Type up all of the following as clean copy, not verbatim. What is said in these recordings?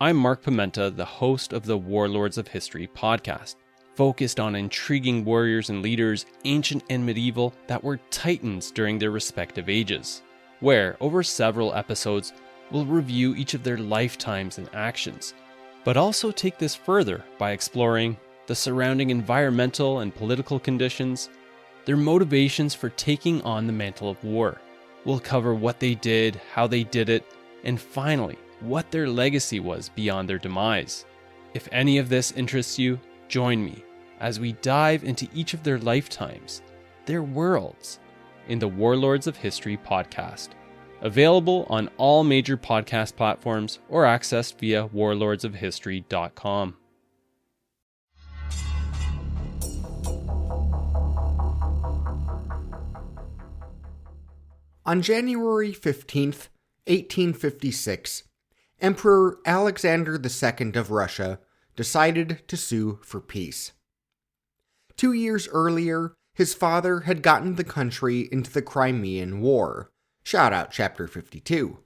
I'm Mark Pimenta, the host of the Warlords of History podcast, focused on intriguing warriors and leaders, ancient and medieval, that were titans during their respective ages, where, over several episodes, we'll review each of their lifetimes and actions, but also take this further by exploring the surrounding environmental and political conditions, their motivations for taking on the mantle of war. We'll cover what they did, how they did it, and finally, what their legacy was beyond their demise. If any of this interests you, join me as we dive into each of their lifetimes, their worlds, in the Warlords of History podcast. Available on all major podcast platforms or accessed via warlordsofhistory.com. On January 15th, 1856, Emperor Alexander II of Russia decided to sue for peace. 2 years earlier, his father had gotten the country into the Crimean War. Shout out Chapter 52.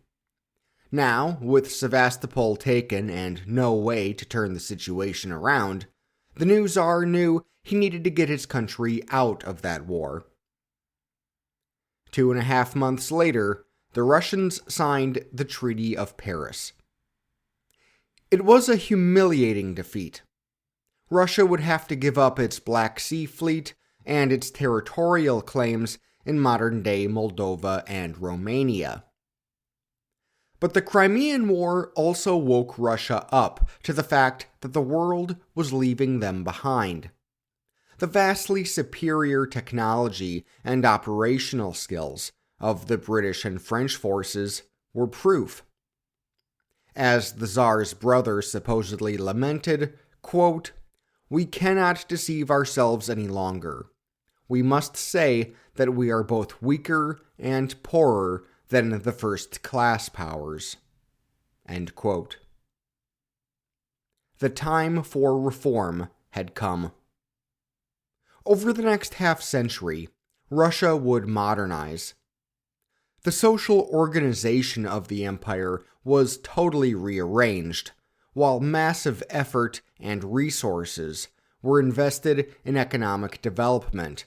Now, with Sevastopol taken and no way to turn the situation around, the new Tsar knew he needed to get his country out of that war. 2.5 months later, the Russians signed the Treaty of Paris. It was a humiliating defeat. Russia would have to give up its Black Sea Fleet and its territorial claims in modern-day Moldova and Romania. But the Crimean War also woke Russia up to the fact that the world was leaving them behind. The vastly superior technology and operational skills of the British and French forces were proof. As the Tsar's brother supposedly lamented, quote, "We cannot deceive ourselves any longer. We must say that we are both weaker and poorer than the first-class powers." End quote. The time for reform had come. Over the next half-century, Russia would modernize. The social organization of the empire was totally rearranged, while massive effort and resources were invested in economic development,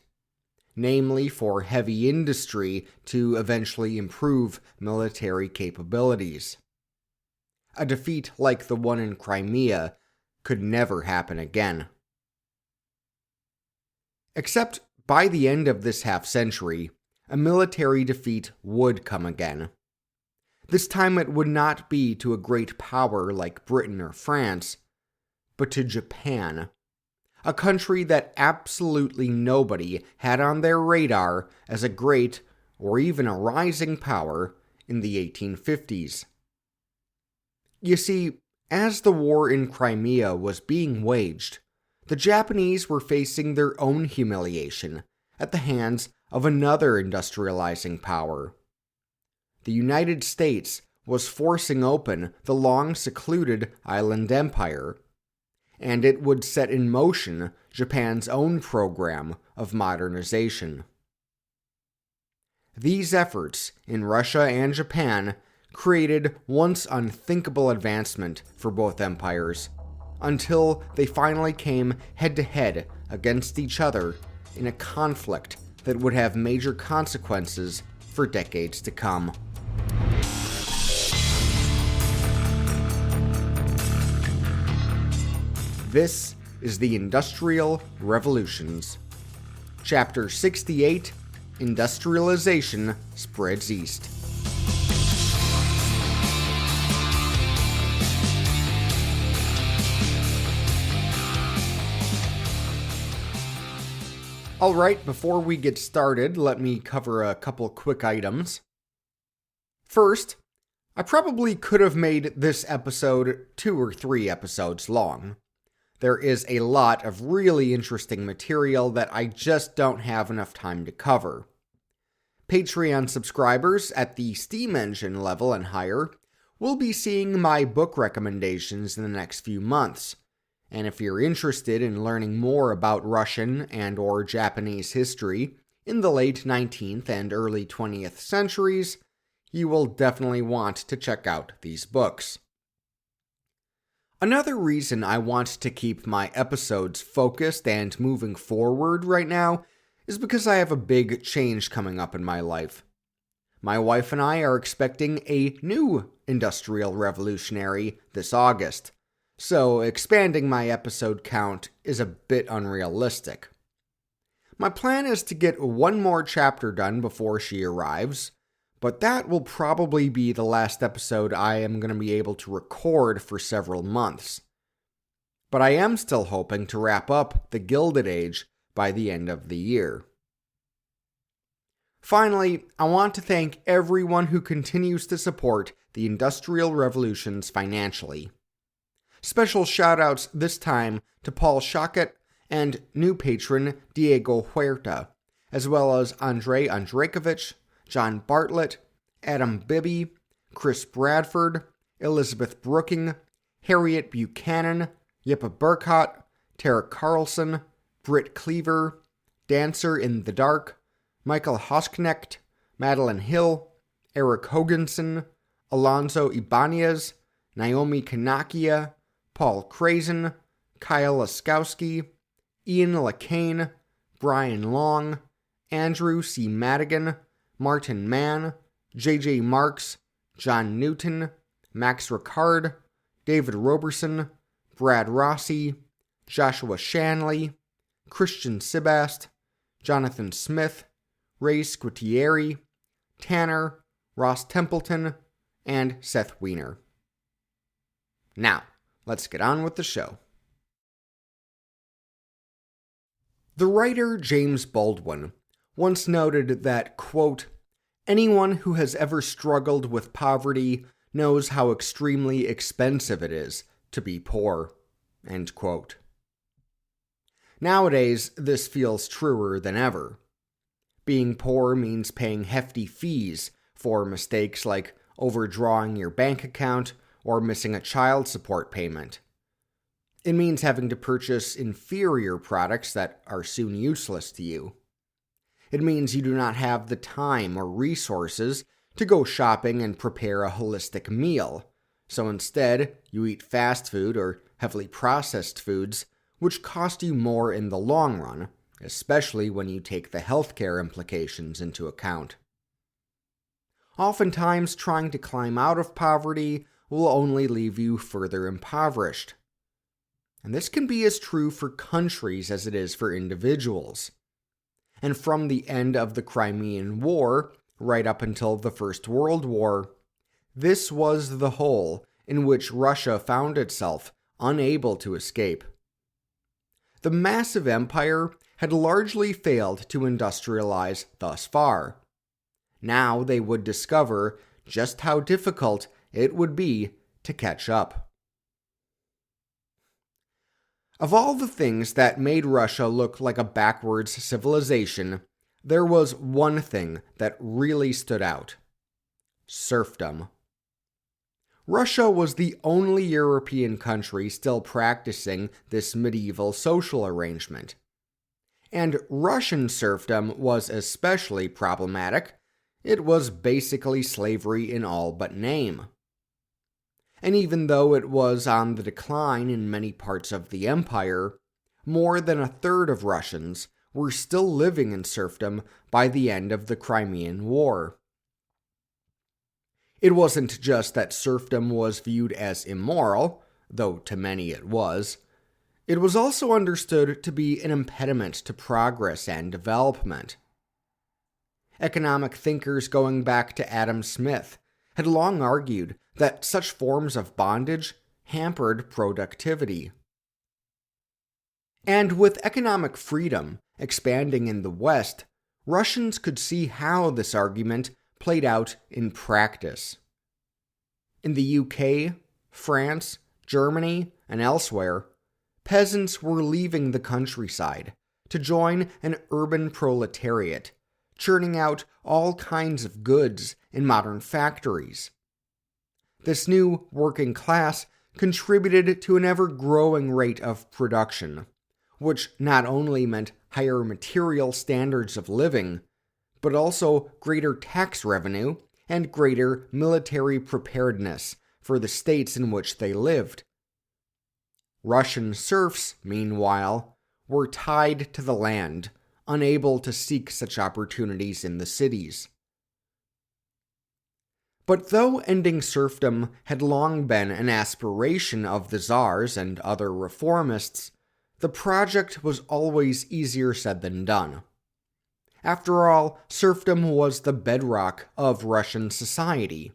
namely for heavy industry to eventually improve military capabilities. A defeat like the one in Crimea could never happen again. Except by the end of this half-century, a military defeat would come again. This time it would not be to a great power like Britain or France, but to Japan, a country that absolutely nobody had on their radar as a great or even a rising power in the 1850s. You see, as the war in Crimea was being waged, the Japanese were facing their own humiliation at the hands of another industrializing power. The United States was forcing open the long-secluded island empire, and it would set in motion Japan's own program of modernization. These efforts in Russia and Japan created once unthinkable advancement for both empires, until they finally came head-to-head against each other in a conflict that would have major consequences for decades to come. This is the Industrial Revolutions. Chapter 68, Industrialization Spreads East. Alright, before we get started, let me cover a couple quick items. First, I probably could have made this episode 2 or 3 episodes long. There is a lot of really interesting material that I just don't have enough time to cover. Patreon subscribers at the Steam Engine level and higher will be seeing my book recommendations in the next few months. And if you're interested in learning more about Russian and/or Japanese history in the late 19th and early 20th centuries, you will definitely want to check out these books. Another reason I want to keep my episodes focused and moving forward right now is because I have a big change coming up in my life. My wife and I are expecting a new industrial revolutionary this August, so expanding my episode count is a bit unrealistic. My plan is to get one more chapter done before she arrives, but that will probably be the last episode I am going to be able to record for several months. But I am still hoping to wrap up the Gilded Age by the end of the year. Finally, I want to thank everyone who continues to support the Industrial Revolutions financially. Special shoutouts this time to Paul Shockett and new patron Diego Huerta, as well as Andrei Andrejkovich, John Bartlett, Adam Bibby, Chris Bradford, Elizabeth Brooking, Harriet Buchanan, Yippa Burkott, Tara Carlson, Britt Cleaver, Dancer in the Dark, Michael Hosknecht, Madeline Hill, Eric Hoganson, Alonso Ibanez, Naomi Kanakia, Paul Crazen, Kyle Laskowski, Ian Lacane, Brian Long, Andrew C. Madigan, Martin Mann, J.J. Marks, John Newton, Max Ricard, David Roberson, Brad Rossi, Joshua Shanley, Christian Sibast, Jonathan Smith, Ray Squitieri, Tanner, Ross Templeton, and Seth Wiener. Now, let's get on with the show. The writer James Baldwin once noted that, quote, "Anyone who has ever struggled with poverty knows how extremely expensive it is to be poor," end quote. Nowadays, this feels truer than ever. Being poor means paying hefty fees for mistakes like overdrawing your bank account or missing a child support payment. It means having to purchase inferior products that are soon useless to you. It means you do not have the time or resources to go shopping and prepare a holistic meal, so instead you eat fast food or heavily processed foods, which cost you more in the long run, especially when you take the healthcare implications into account. Oftentimes, trying to climb out of poverty will only leave you further impoverished. And this can be as true for countries as it is for individuals. And from the end of the Crimean War, right up until the First World War, this was the hole in which Russia found itself unable to escape. The massive empire had largely failed to industrialize thus far. Now they would discover just how difficult it would be to catch up. Of all the things that made Russia look like a backwards civilization, there was one thing that really stood out: serfdom. Russia was the only European country still practicing this medieval social arrangement. And Russian serfdom was especially problematic. It was basically slavery in all but name. And even though it was on the decline in many parts of the empire, more than a third of Russians were still living in serfdom by the end of the Crimean War. It wasn't just that serfdom was viewed as immoral, though to many it was. It was also understood to be an impediment to progress and development. Economic thinkers going back to Adam Smith had long argued that such forms of bondage hampered productivity. And with economic freedom expanding in the West, Russians could see how this argument played out in practice. In the UK, France, Germany, and elsewhere, peasants were leaving the countryside to join an urban proletariat, churning out all kinds of goods in modern factories. This new working class contributed to an ever-growing rate of production, which not only meant higher material standards of living, but also greater tax revenue and greater military preparedness for the states in which they lived. Russian serfs, meanwhile, were tied to the land, unable to seek such opportunities in the cities. But though ending serfdom had long been an aspiration of the czars and other reformists, the project was always easier said than done. After all, serfdom was the bedrock of Russian society.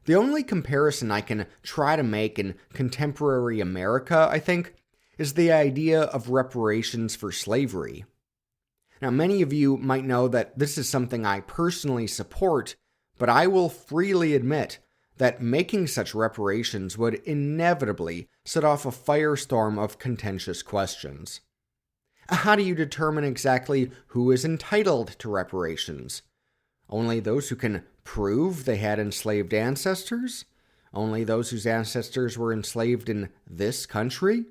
The only comparison I can try to make in contemporary America, I think, is the idea of reparations for slavery. Now, many of you might know that this is something I personally support, but I will freely admit that making such reparations would inevitably set off a firestorm of contentious questions. How do you determine exactly who is entitled to reparations? Only those who can prove they had enslaved ancestors? Only those whose ancestors were enslaved in this country?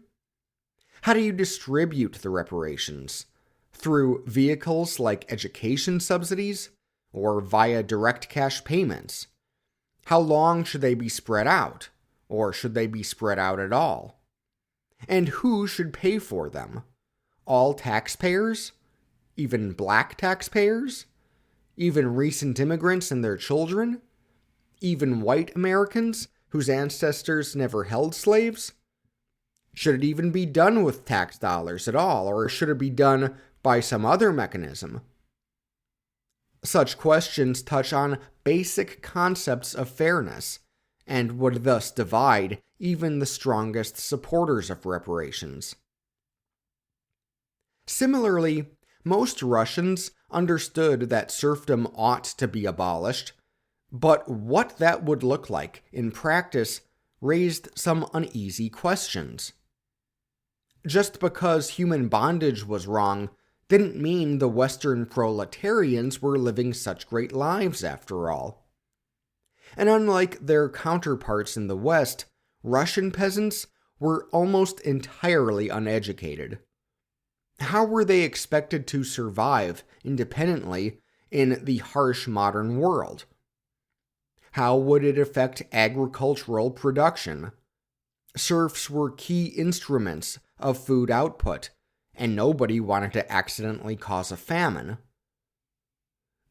How do you distribute the reparations? Through vehicles like education subsidies? Or via direct cash payments? How long should they be spread out? Or should they be spread out at all? And who should pay for them? All taxpayers? Even black taxpayers? Even recent immigrants and their children? Even white Americans whose ancestors never held slaves? Should it even be done with tax dollars at all, or should it be done by some other mechanism? Such questions touch on basic concepts of fairness, and would thus divide even the strongest supporters of reparations. Similarly, most Russians understood that serfdom ought to be abolished, but what that would look like in practice raised some uneasy questions. Just because human bondage was wrong didn't mean the Western proletarians were living such great lives after all. And unlike their counterparts in the West, Russian peasants were almost entirely uneducated. How were they expected to survive independently in the harsh modern world? How would it affect agricultural production? Serfs were key instruments of food output, and nobody wanted to accidentally cause a famine.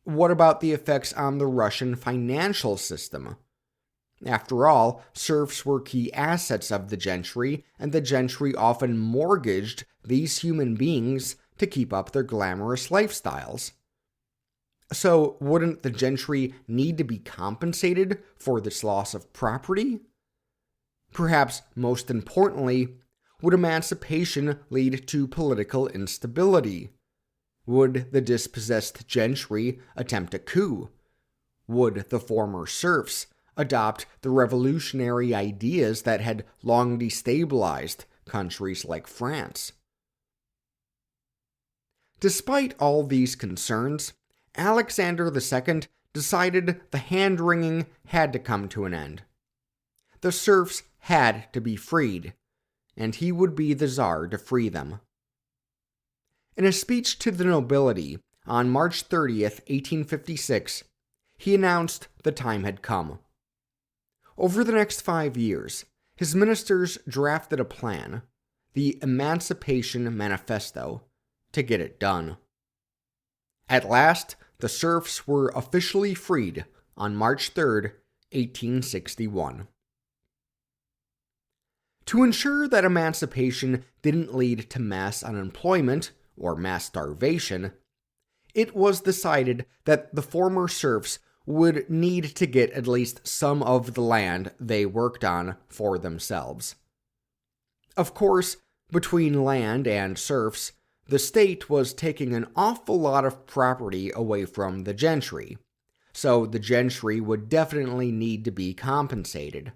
What about the effects on the Russian financial system? After all, serfs were key assets of the gentry, and the gentry often mortgaged these human beings to keep up their glamorous lifestyles. So, wouldn't the gentry need to be compensated for this loss of property? Perhaps most importantly, would emancipation lead to political instability? Would the dispossessed gentry attempt a coup? Would the former serfs adopt the revolutionary ideas that had long destabilized countries like France? Despite all these concerns, Alexander II decided the hand-wringing had to come to an end. The serfs had to be freed, and he would be the Tsar to free them. In a speech to the nobility on March 30th, 1856, he announced the time had come. Over the next 5 years, his ministers drafted a plan, the Emancipation Manifesto, to get it done. At last, the serfs were officially freed on March 3rd, 1861. To ensure that emancipation didn't lead to mass unemployment or mass starvation, it was decided that the former serfs would need to get at least some of the land they worked on for themselves. Of course, between land and serfs, the state was taking an awful lot of property away from the gentry, so the gentry would definitely need to be compensated.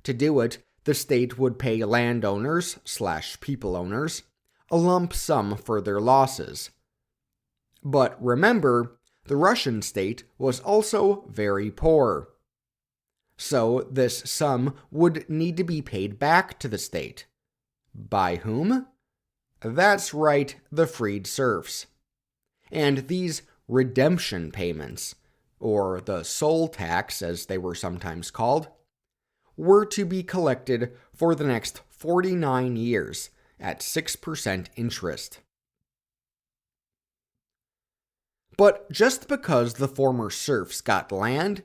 To do it, the state would pay landowners/people owners a lump sum for their losses. But remember, the Russian state was also very poor. So this sum would need to be paid back to the state. By whom? That's right, the freed serfs. And these redemption payments, or the soul tax as they were sometimes called, were to be collected for the next 49 years at 6% interest. But just because the former serfs got land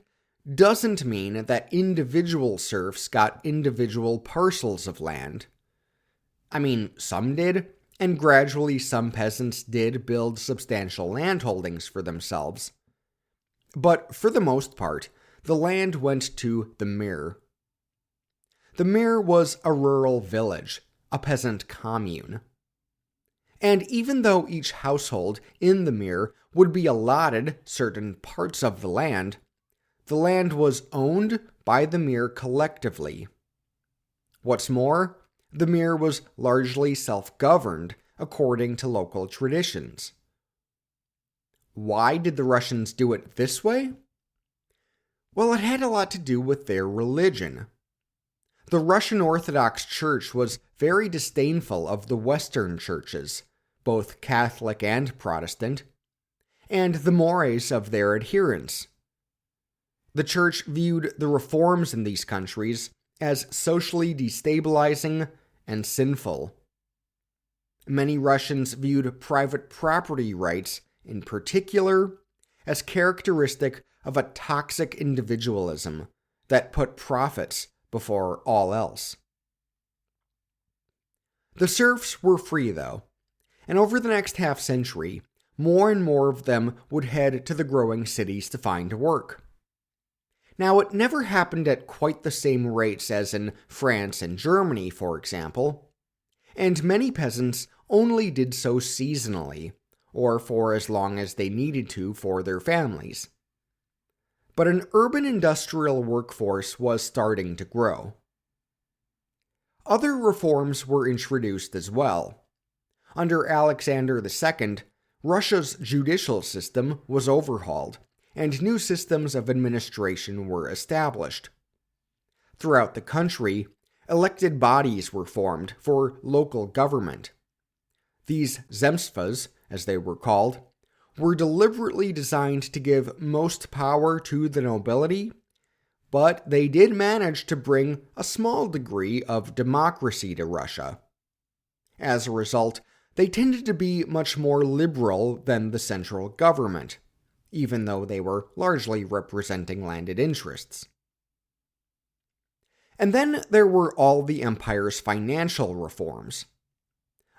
doesn't mean that individual serfs got individual parcels of land. I mean, some did, and gradually some peasants did build substantial landholdings for themselves. But for the most part, the land went to the mir. The mir was a rural village, a peasant commune. And even though each household in the mir would be allotted certain parts of the land was owned by the mir collectively. What's more, the mir was largely self-governed according to local traditions. Why did the Russians do it this way? Well, it had a lot to do with their religion. The Russian Orthodox Church was very disdainful of the Western churches, both Catholic and Protestant, and the mores of their adherents. The Church viewed the reforms in these countries as socially destabilizing and sinful. Many Russians viewed private property rights, in particular, as characteristic of a toxic individualism that put profits before all else. The serfs were free, though, and over the next half-century, more and more of them would head to the growing cities to find work. Now, it never happened at quite the same rates as in France and Germany, for example, and many peasants only did so seasonally, or for as long as they needed to for their families. But an urban industrial workforce was starting to grow. Other reforms were introduced as well. Under Alexander II, Russia's judicial system was overhauled, and new systems of administration were established. Throughout the country, elected bodies were formed for local government. These zemstvas, as they were called, were deliberately designed to give most power to the nobility, but they did manage to bring a small degree of democracy to Russia. As a result, they tended to be much more liberal than the central government, even though they were largely representing landed interests. And then there were all the empire's financial reforms.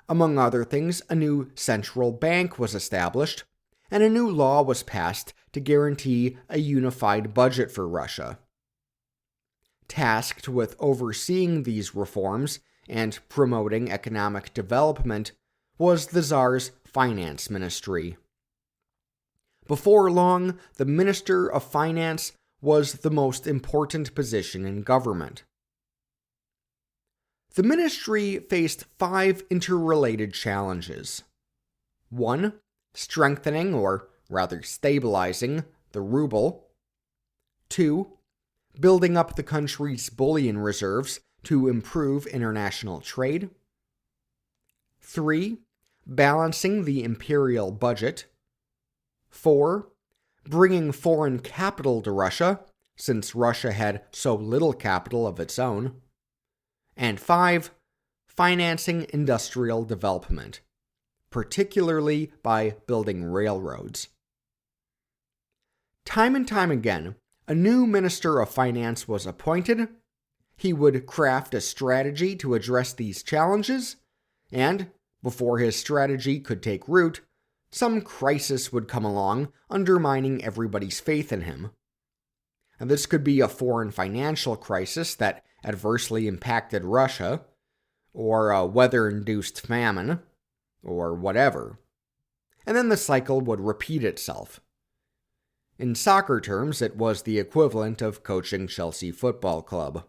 Among other things, a new central bank was established, and a new law was passed to guarantee a unified budget for Russia. Tasked with overseeing these reforms and promoting economic development was the Tsar's finance ministry. Before long, the Minister of Finance was the most important position in government. The ministry faced 5 interrelated challenges. 1. Strengthening, or rather stabilizing, the ruble. 2. Building up the country's bullion reserves to improve international trade. 3. Balancing the imperial budget. 4. Bringing foreign capital to Russia, since Russia had so little capital of its own. And 5. Financing industrial development, particularly by building railroads. Time and time again, a new Minister of Finance was appointed. He would craft a strategy to address these challenges, and, before his strategy could take root, some crisis would come along, undermining everybody's faith in him. And this could be a foreign financial crisis that adversely impacted Russia, or a weather-induced famine, or whatever. And then the cycle would repeat itself. In soccer terms, it was the equivalent of coaching Chelsea Football Club.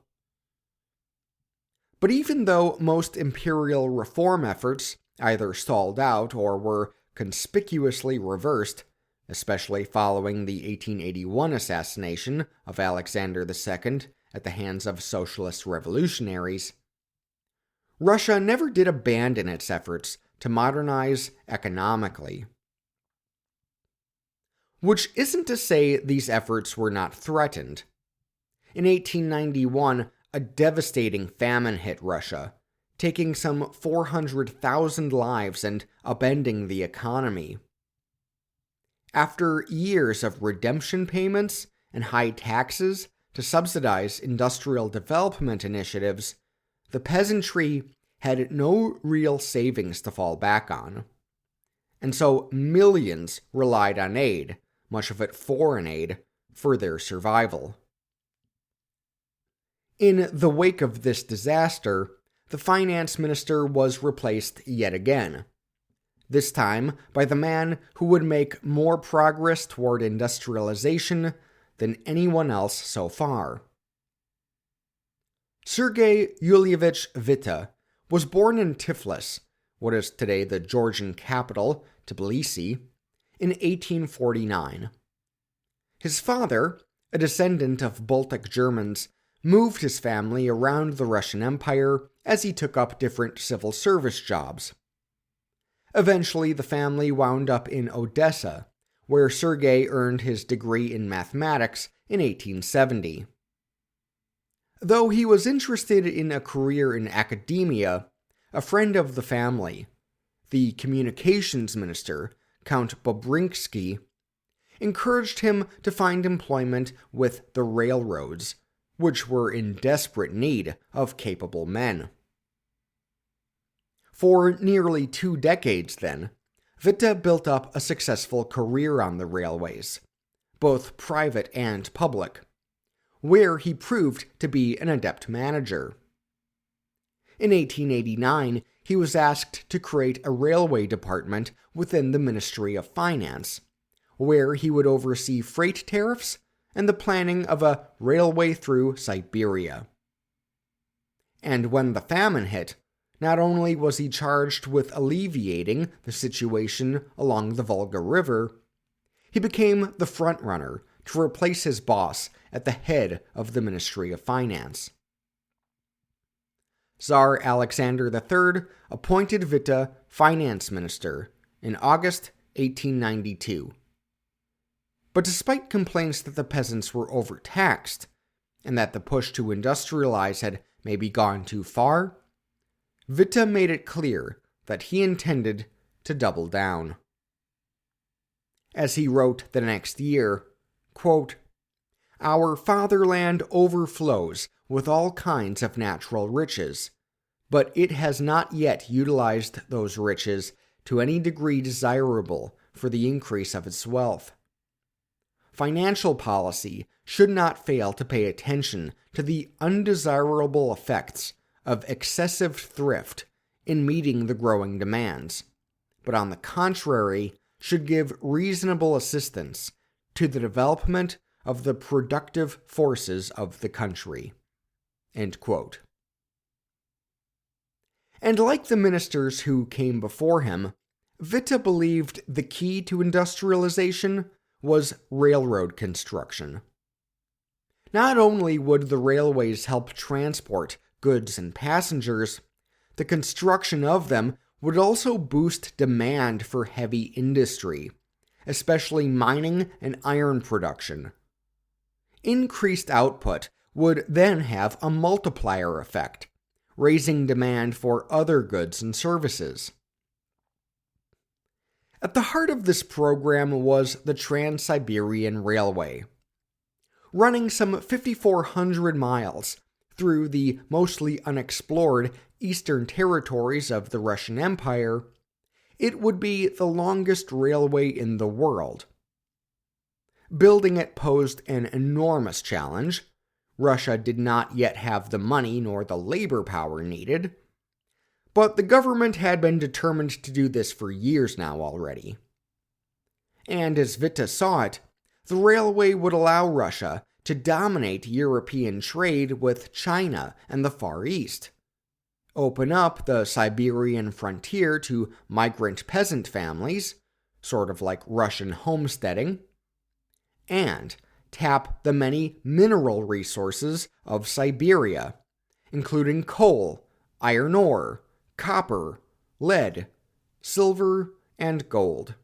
But even though most imperial reform efforts either stalled out or were conspicuously reversed, especially following the 1881 assassination of Alexander II at the hands of socialist revolutionaries, Russia never did abandon its efforts to modernize economically. Which isn't to say these efforts were not threatened. In 1891, a devastating famine hit Russia, taking some 400,000 lives and upending the economy. After years of redemption payments and high taxes to subsidize industrial development initiatives, the peasantry had no real savings to fall back on. And so millions relied on aid, much of it foreign aid, for their survival. In the wake of this disaster, the finance minister was replaced yet again, this time by the man who would make more progress toward industrialization than anyone else so far. Sergei Yulievich Witte was born in Tiflis, what is today the Georgian capital, Tbilisi, in 1849. His father, a descendant of Baltic Germans, moved his family around the Russian Empire as he took up different civil service jobs. Eventually, the family wound up in Odessa, where Sergei earned his degree in mathematics in 1870. Though he was interested in a career in academia, a friend of the family, the communications minister, Count Bobrinsky, encouraged him to find employment with the railroads, which were in desperate need of capable men. For nearly 2 decades, then, Witte built up a successful career on the railways, both private and public, where he proved to be an adept manager. In 1889, he was asked to create a railway department within the Ministry of Finance, where he would oversee freight tariffs and the planning of a railway through Siberia. And when the famine hit, not only was he charged with alleviating the situation along the Volga River, he became the frontrunner to replace his boss at the head of the Ministry of Finance. Tsar Alexander III appointed Witte finance minister in August 1892. But despite complaints that the peasants were overtaxed, and that the push to industrialize had maybe gone too far, Witte made it clear that he intended to double down. As he wrote the next year, quote, "Our fatherland overflows with all kinds of natural riches, but it has not yet utilized those riches to any degree desirable for the increase of its wealth. Financial policy should not fail to pay attention to the undesirable effects of excessive thrift in meeting the growing demands, but on the contrary, should give reasonable assistance to the development of the productive forces of the country." End quote. And like the ministers who came before him, Witte believed the key to industrialization was railroad construction. Not only would the railways help transport goods and passengers, the construction of them would also boost demand for heavy industry, especially mining and iron production. Increased output would then have a multiplier effect, raising demand for other goods and services. At the heart of this program was the Trans-Siberian Railway. Running some 5,400 miles through the mostly unexplored eastern territories of the Russian Empire, it would be the longest railway in the world. Building it posed an enormous challenge. Russia did not yet have the money nor the labor power needed, but the government had been determined to do this for years now already. And as Witte saw it, the railway would allow Russia to dominate European trade with China and the Far East, open up the Siberian frontier to migrant peasant families, sort of like Russian homesteading, and tap the many mineral resources of Siberia, including coal, iron ore, copper, lead, silver, and gold.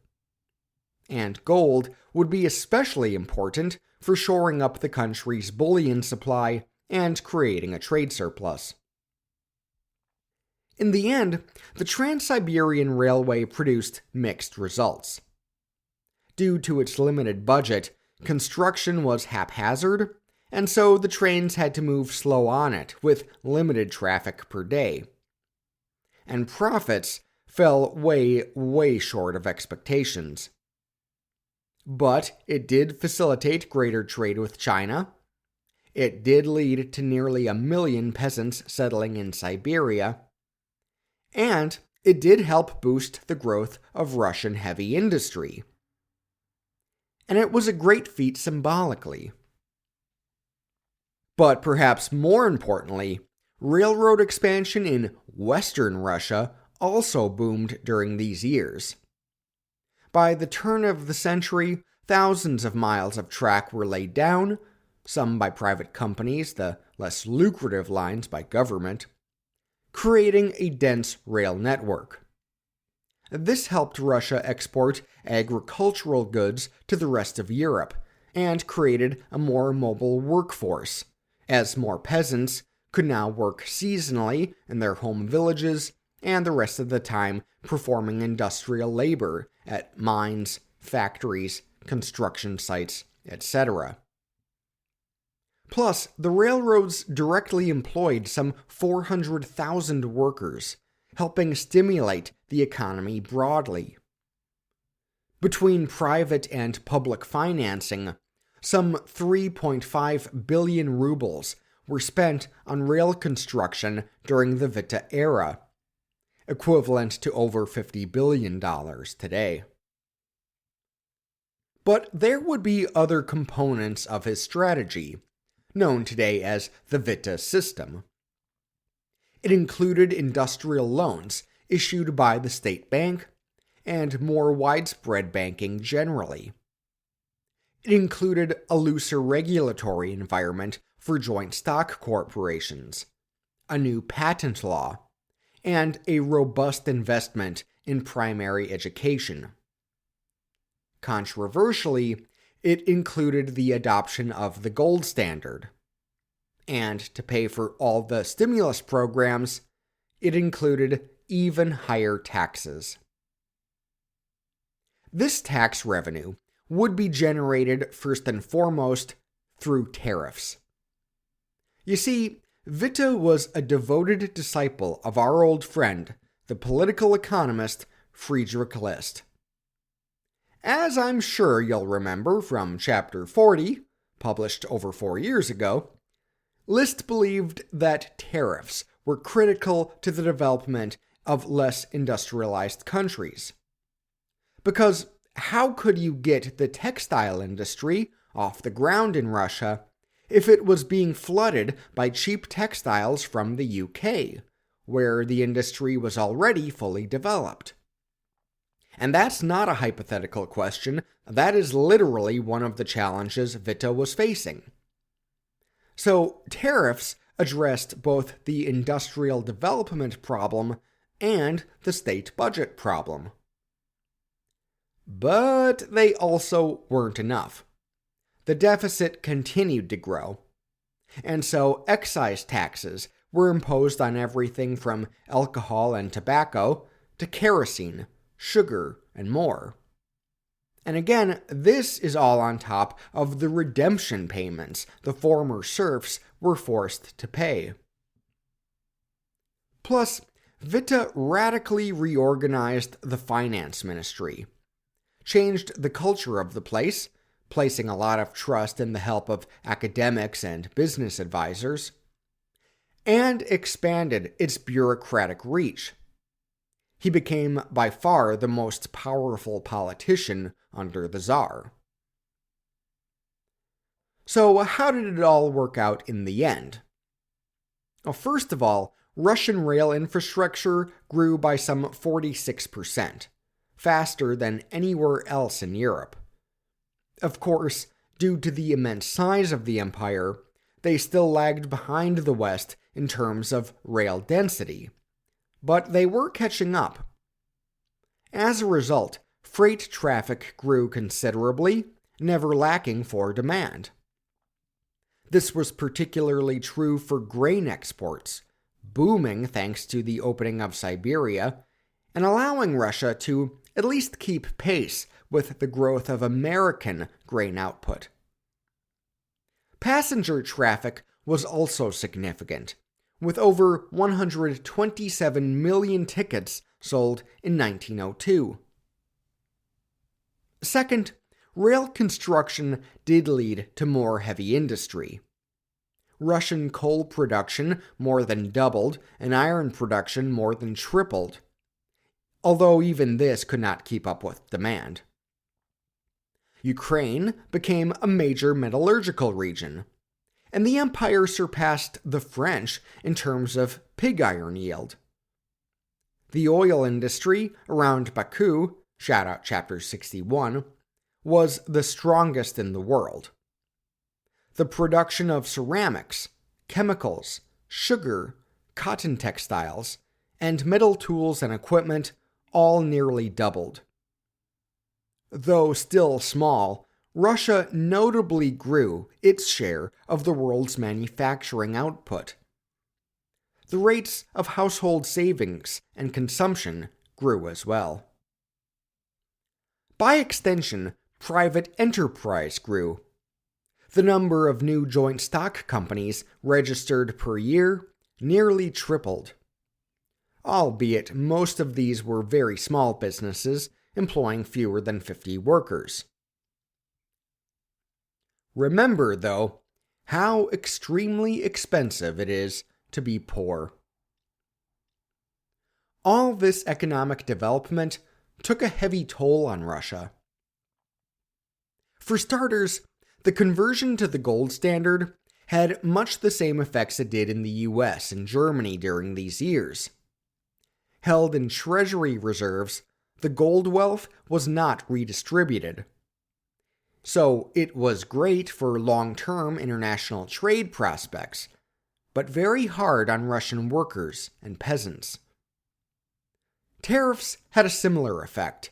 And gold would be especially important for shoring up the country's bullion supply and creating a trade surplus. In the end, the Trans-Siberian Railway produced mixed results. Due to its limited budget, construction was haphazard, and so the trains had to move slow on it with limited traffic per day. And profits fell way short of expectations. But it did facilitate greater trade with China. It did lead to nearly 1 million peasants settling in Siberia. And it did help boost the growth of Russian heavy industry. And it was a great feat symbolically. But perhaps more importantly, railroad expansion in Western Russia also boomed during these years. By the turn of the century, thousands of miles of track were laid down, some by private companies, the less lucrative lines by government, creating a dense rail network. This helped Russia export agricultural goods to the rest of Europe and created a more mobile workforce, as more peasants could now work seasonally in their home villages and the rest of the time performing industrial labor at mines, factories, construction sites, etc. Plus, the railroads directly employed some 400,000 workers, helping stimulate the economy broadly. Between private and public financing, some 3.5 billion rubles were spent on rail construction during the Witte era, equivalent to over $50 billion today. But there would be other components of his strategy, known today as the Witte System. It included industrial loans issued by the state bank and more widespread banking generally. It included a looser regulatory environment for joint stock corporations, a new patent law, and a robust investment in primary education. Controversially, it included the adoption of the gold standard. And to pay for all the stimulus programs, it included even higher taxes. This tax revenue would be generated first and foremost through tariffs. You see, Witte was a devoted disciple of our old friend, the political economist Friedrich List. As I'm sure you'll remember from Chapter 40, published over 4 years ago, List believed that tariffs were critical to the development of less industrialized countries. Because how could you get the textile industry off the ground in Russia if it was being flooded by cheap textiles from the UK, where the industry was already fully developed? And that's not a hypothetical question, that is literally one of the challenges Witte was facing. So, tariffs addressed both the industrial development problem and the state budget problem. But they also weren't enough. The deficit continued to grow. And so excise taxes were imposed on everything from alcohol and tobacco to kerosene, sugar, and more. And again, this is all on top of the redemption payments the former serfs were forced to pay. Plus, Witte radically reorganized the finance ministry, changed the culture of the place, placing a lot of trust in the help of academics and business advisors, and expanded its bureaucratic reach. He became by far the most powerful politician under the Tsar. So how did it all work out in the end? Well, first of all, Russian rail infrastructure grew by some 46%, faster than anywhere else in Europe. Of course, due to the immense size of the empire, they still lagged behind the West in terms of rail density, but they were catching up. As a result, freight traffic grew considerably, never lacking for demand. This was particularly true for grain exports, booming thanks to the opening of Siberia, and allowing Russia to at least keep pace with the growth of American grain output. Passenger traffic was also significant, with over 127 million tickets sold in 1902. Second, rail construction did lead to more heavy industry. Russian coal production more than doubled, and iron production more than tripled, although even this could not keep up with demand. Ukraine became a major metallurgical region, and the empire surpassed the French in terms of pig iron yield. The oil industry around Baku, shout out chapter 61, was the strongest in the world. The production of ceramics, chemicals, sugar, cotton textiles, and metal tools and equipment all nearly doubled. Though still small, Russia notably grew its share of the world's manufacturing output. The rates of household savings and consumption grew as well. By extension, private enterprise grew. The number of new joint stock companies registered per year nearly tripled, albeit most of these were very small businesses employing fewer than 50 workers. Remember, though, how extremely expensive it is to be poor. All this economic development took a heavy toll on Russia. For starters, the conversion to the gold standard had much the same effects it did in the US and Germany during these years. Held in treasury reserves, the gold wealth was not redistributed. So it was great for long-term international trade prospects, but very hard on Russian workers and peasants. Tariffs had a similar effect,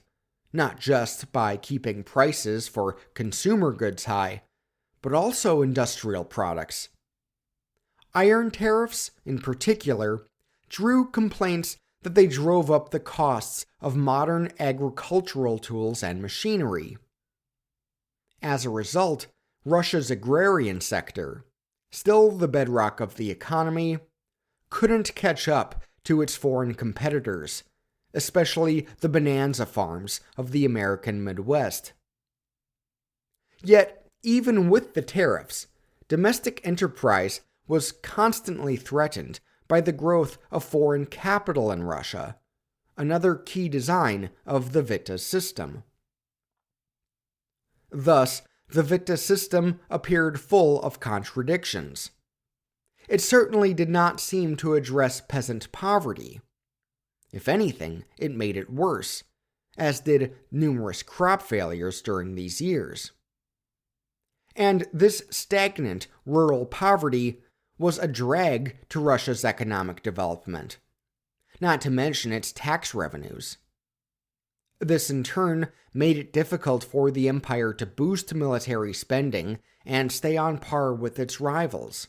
not just by keeping prices for consumer goods high, but also industrial products. Iron tariffs, in particular, drew complaints that they drove up the costs of modern agricultural tools and machinery. As a result, Russia's agrarian sector, still the bedrock of the economy, couldn't catch up to its foreign competitors, especially the bonanza farms of the American Midwest. Yet, even with the tariffs, domestic enterprise was constantly threatened by the growth of foreign capital in Russia, another key design of the Witte System. Thus, the Witte System appeared full of contradictions. It certainly did not seem to address peasant poverty. If anything, it made it worse, as did numerous crop failures during these years. And this stagnant rural poverty was a drag to Russia's economic development, not to mention its tax revenues. This in turn made it difficult for the empire to boost military spending and stay on par with its rivals.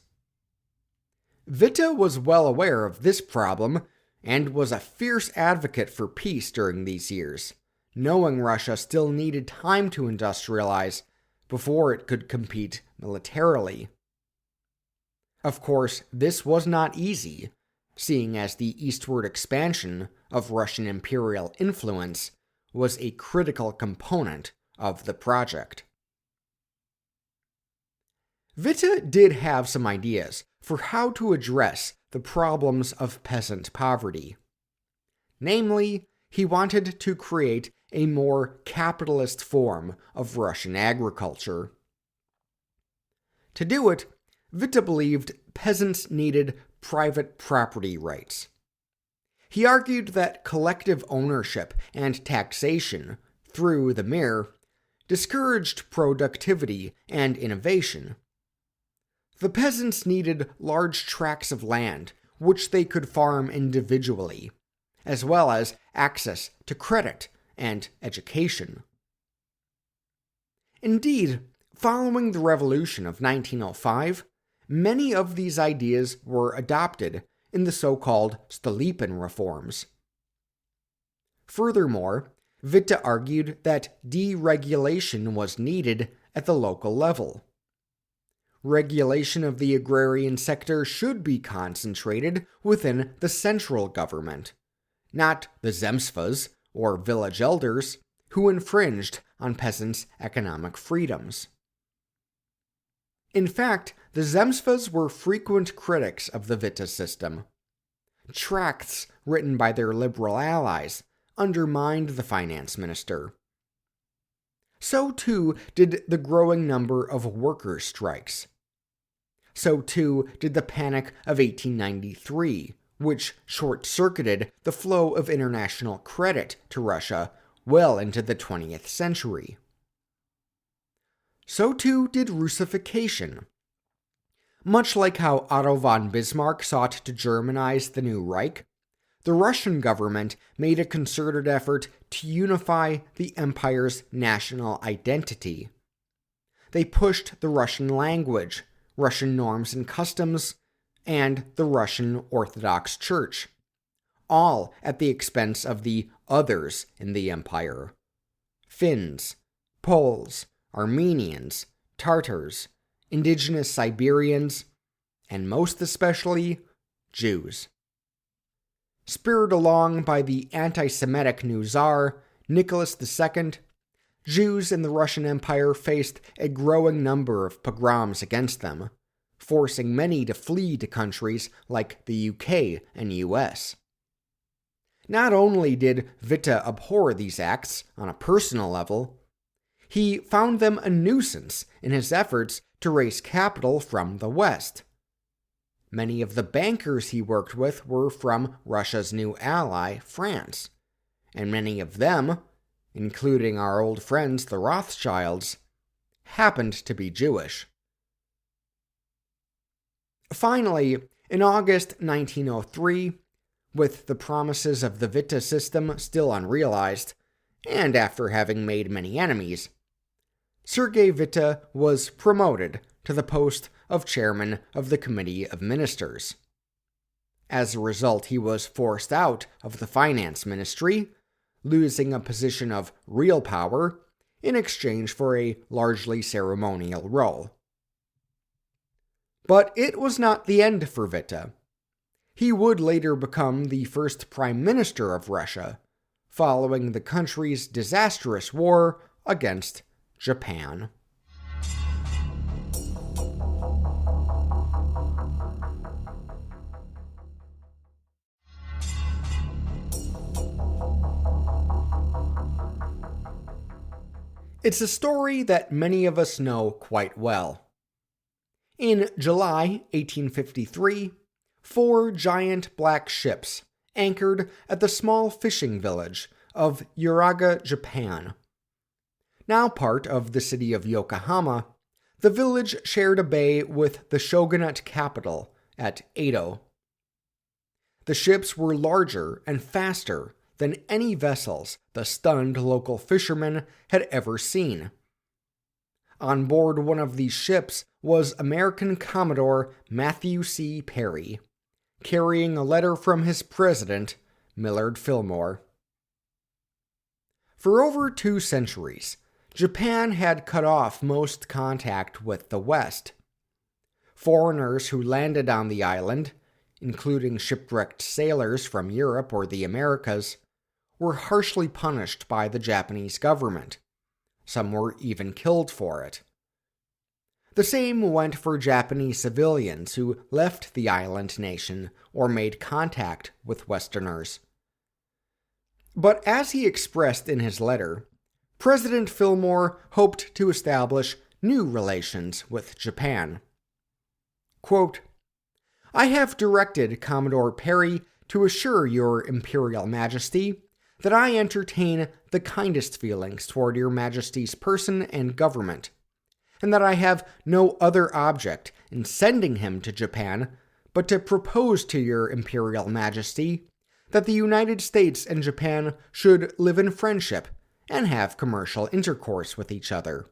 Witte was well aware of this problem and was a fierce advocate for peace during these years, knowing Russia still needed time to industrialize before it could compete militarily. Of course, this was not easy, seeing as the eastward expansion of Russian imperial influence was a critical component of the project. Witte did have some ideas for how to address the problems of peasant poverty. Namely, he wanted to create a more capitalist form of Russian agriculture. To do it, Witte believed peasants needed private property rights. He argued that collective ownership and taxation, through the mir, discouraged productivity and innovation. The peasants needed large tracts of land, which they could farm individually, as well as access to credit and education. Indeed, following the revolution of 1905, Many of these ideas were adopted in the so-called Stolypin reforms. Furthermore, Witte argued that deregulation was needed at the local level. Regulation of the agrarian sector should be concentrated within the central government, not the zemstvas, or village elders, who infringed on peasants' economic freedoms. In fact, the zemstvas were frequent critics of the Witte system. Tracts written by their liberal allies undermined the finance minister. So too did the growing number of workers' strikes. So too did the Panic of 1893, which short-circuited the flow of international credit to Russia well into the 20th century. So too did Russification. Much like how Otto von Bismarck sought to Germanize the new Reich, the Russian government made a concerted effort to unify the empire's national identity. They pushed the Russian language, Russian norms and customs, and the Russian Orthodox Church, all at the expense of the others in the empire: Finns, Poles, Armenians, Tartars, indigenous Siberians, and most especially, Jews. Spurred along by the anti-Semitic new Tsar, Nicholas II, Jews in the Russian Empire faced a growing number of pogroms against them, forcing many to flee to countries like the UK and US. Not only did Witte abhor these acts on a personal level, he found them a nuisance in his efforts to raise capital from the West. Many of the bankers he worked with were from Russia's new ally, France, and many of them, including our old friends the Rothschilds, happened to be Jewish. Finally, in August 1903, with the promises of the Witte system still unrealized, and after having made many enemies, Sergei Witte was promoted to the post of chairman of the Committee of Ministers. As a result, he was forced out of the finance ministry, losing a position of real power in exchange for a largely ceremonial role. But it was not the end for Witte. He would later become the first prime minister of Russia, following the country's disastrous war against Japan. It's a story that many of us know quite well. In July 1853, 4 giant black ships anchored at the small fishing village of Uraga, Japan. Now part of the city of Yokohama, the village shared a bay with the shogunate capital at Edo. The ships were larger and faster than any vessels the stunned local fishermen had ever seen. On board one of these ships was American Commodore Matthew C. Perry, carrying a letter from his president, Millard Fillmore. For over 2 centuries, Japan had cut off most contact with the West. Foreigners who landed on the island, including shipwrecked sailors from Europe or the Americas, were harshly punished by the Japanese government. Some were even killed for it. The same went for Japanese civilians who left the island nation or made contact with Westerners. But as he expressed in his letter, President Fillmore hoped to establish new relations with Japan. Quote, "I have directed Commodore Perry to assure your Imperial Majesty that I entertain the kindest feelings toward your Majesty's person and government, and that I have no other object in sending him to Japan but to propose to your Imperial Majesty that the United States and Japan should live in friendship and have commercial intercourse with each other."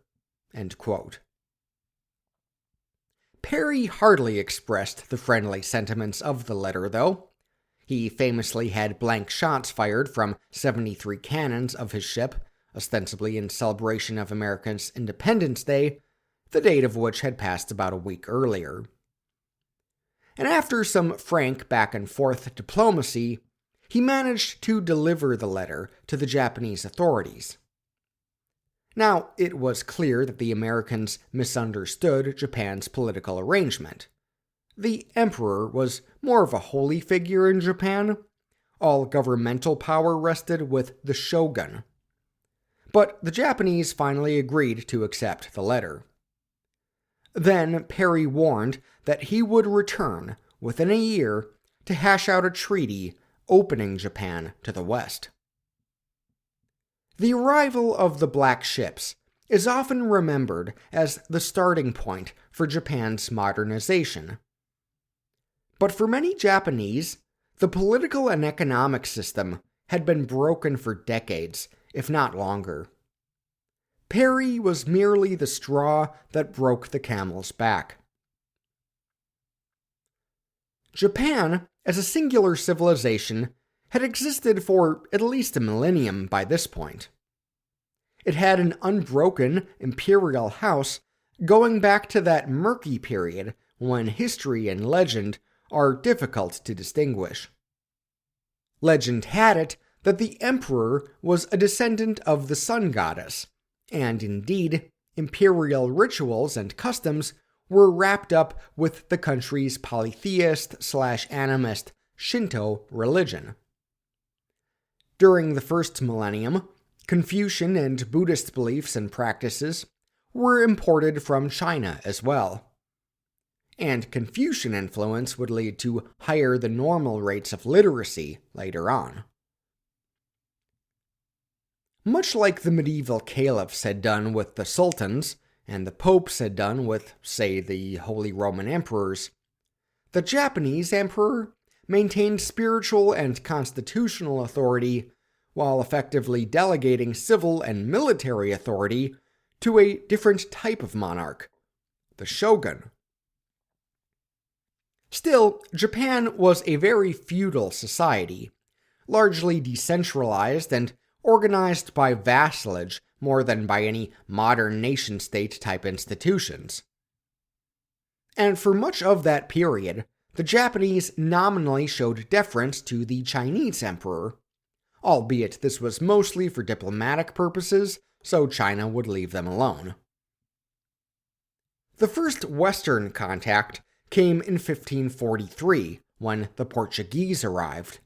End quote. Perry hardly expressed the friendly sentiments of the letter, though. He famously had blank shots fired from 73 cannons of his ship, ostensibly in celebration of America's Independence Day, the date of which had passed about a week earlier. And after some frank back-and-forth diplomacy, he managed to deliver the letter to the Japanese authorities. Now, it was clear that the Americans misunderstood Japan's political arrangement. The emperor was more of a holy figure in Japan. All governmental power rested with the shogun. But the Japanese finally agreed to accept the letter. Then Perry warned that he would return within a year to hash out a treaty opening Japan to the West. The arrival of the Black Ships is often remembered as the starting point for Japan's modernization. But for many Japanese, the political and economic system had been broken for decades, if not longer. Perry was merely the straw that broke the camel's back. Japan, as a singular civilization, had existed for at least a millennium by this point. It had an unbroken imperial house going back to that murky period when history and legend are difficult to distinguish. Legend had it that the emperor was a descendant of the sun goddess, and indeed, imperial rituals and customs were wrapped up with the country's polytheist/animist Shinto religion. During the first millennium, Confucian and Buddhist beliefs and practices were imported from China as well. And Confucian influence would lead to higher than normal rates of literacy later on. Much like the medieval caliphs had done with the sultans, and the popes had done with, say, the Holy Roman emperors, the Japanese emperor maintained spiritual and constitutional authority while effectively delegating civil and military authority to a different type of monarch, the shogun. Still, Japan was a very feudal society, largely decentralized and organized by vassalage more than by any modern nation-state type institutions. And for much of that period, the Japanese nominally showed deference to the Chinese emperor, albeit this was mostly for diplomatic purposes, so China would leave them alone. The first Western contact came in 1543, when the Portuguese arrived.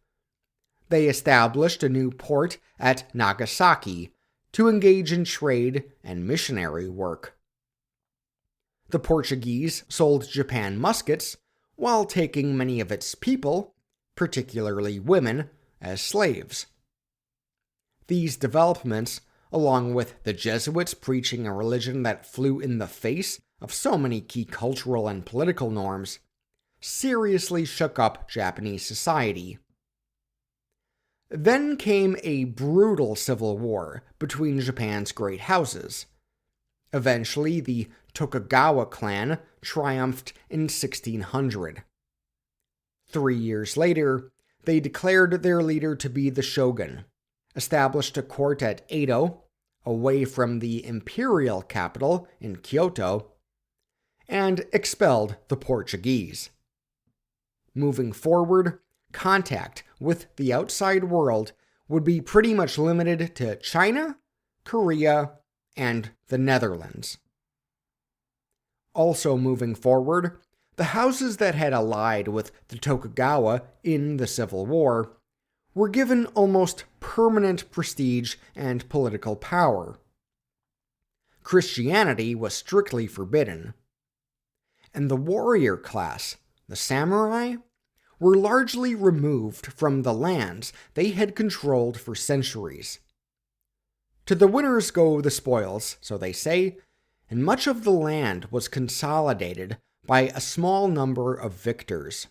They established a new port at Nagasaki to engage in trade and missionary work. The Portuguese sold Japan muskets while taking many of its people, particularly women, as slaves. These developments, along with the Jesuits preaching a religion that flew in the face of so many key cultural and political norms, seriously shook up Japanese society. Then came a brutal civil war between Japan's great houses. Eventually, the Tokugawa clan triumphed in 1600. 3 years later, they declared their leader to be the shogun, established a court at Edo, away from the imperial capital in Kyoto, and expelled the Portuguese. Moving forward, contact with the outside world would be pretty much limited to China, Korea, and the Netherlands. Also moving forward, the houses that had allied with the Tokugawa in the Civil War were given almost permanent prestige and political power. Christianity was strictly forbidden. And the warrior class, the samurai, were largely removed from the lands they had controlled for centuries. To the winners go the spoils, so they say, and much of the land was consolidated by a small number of victors.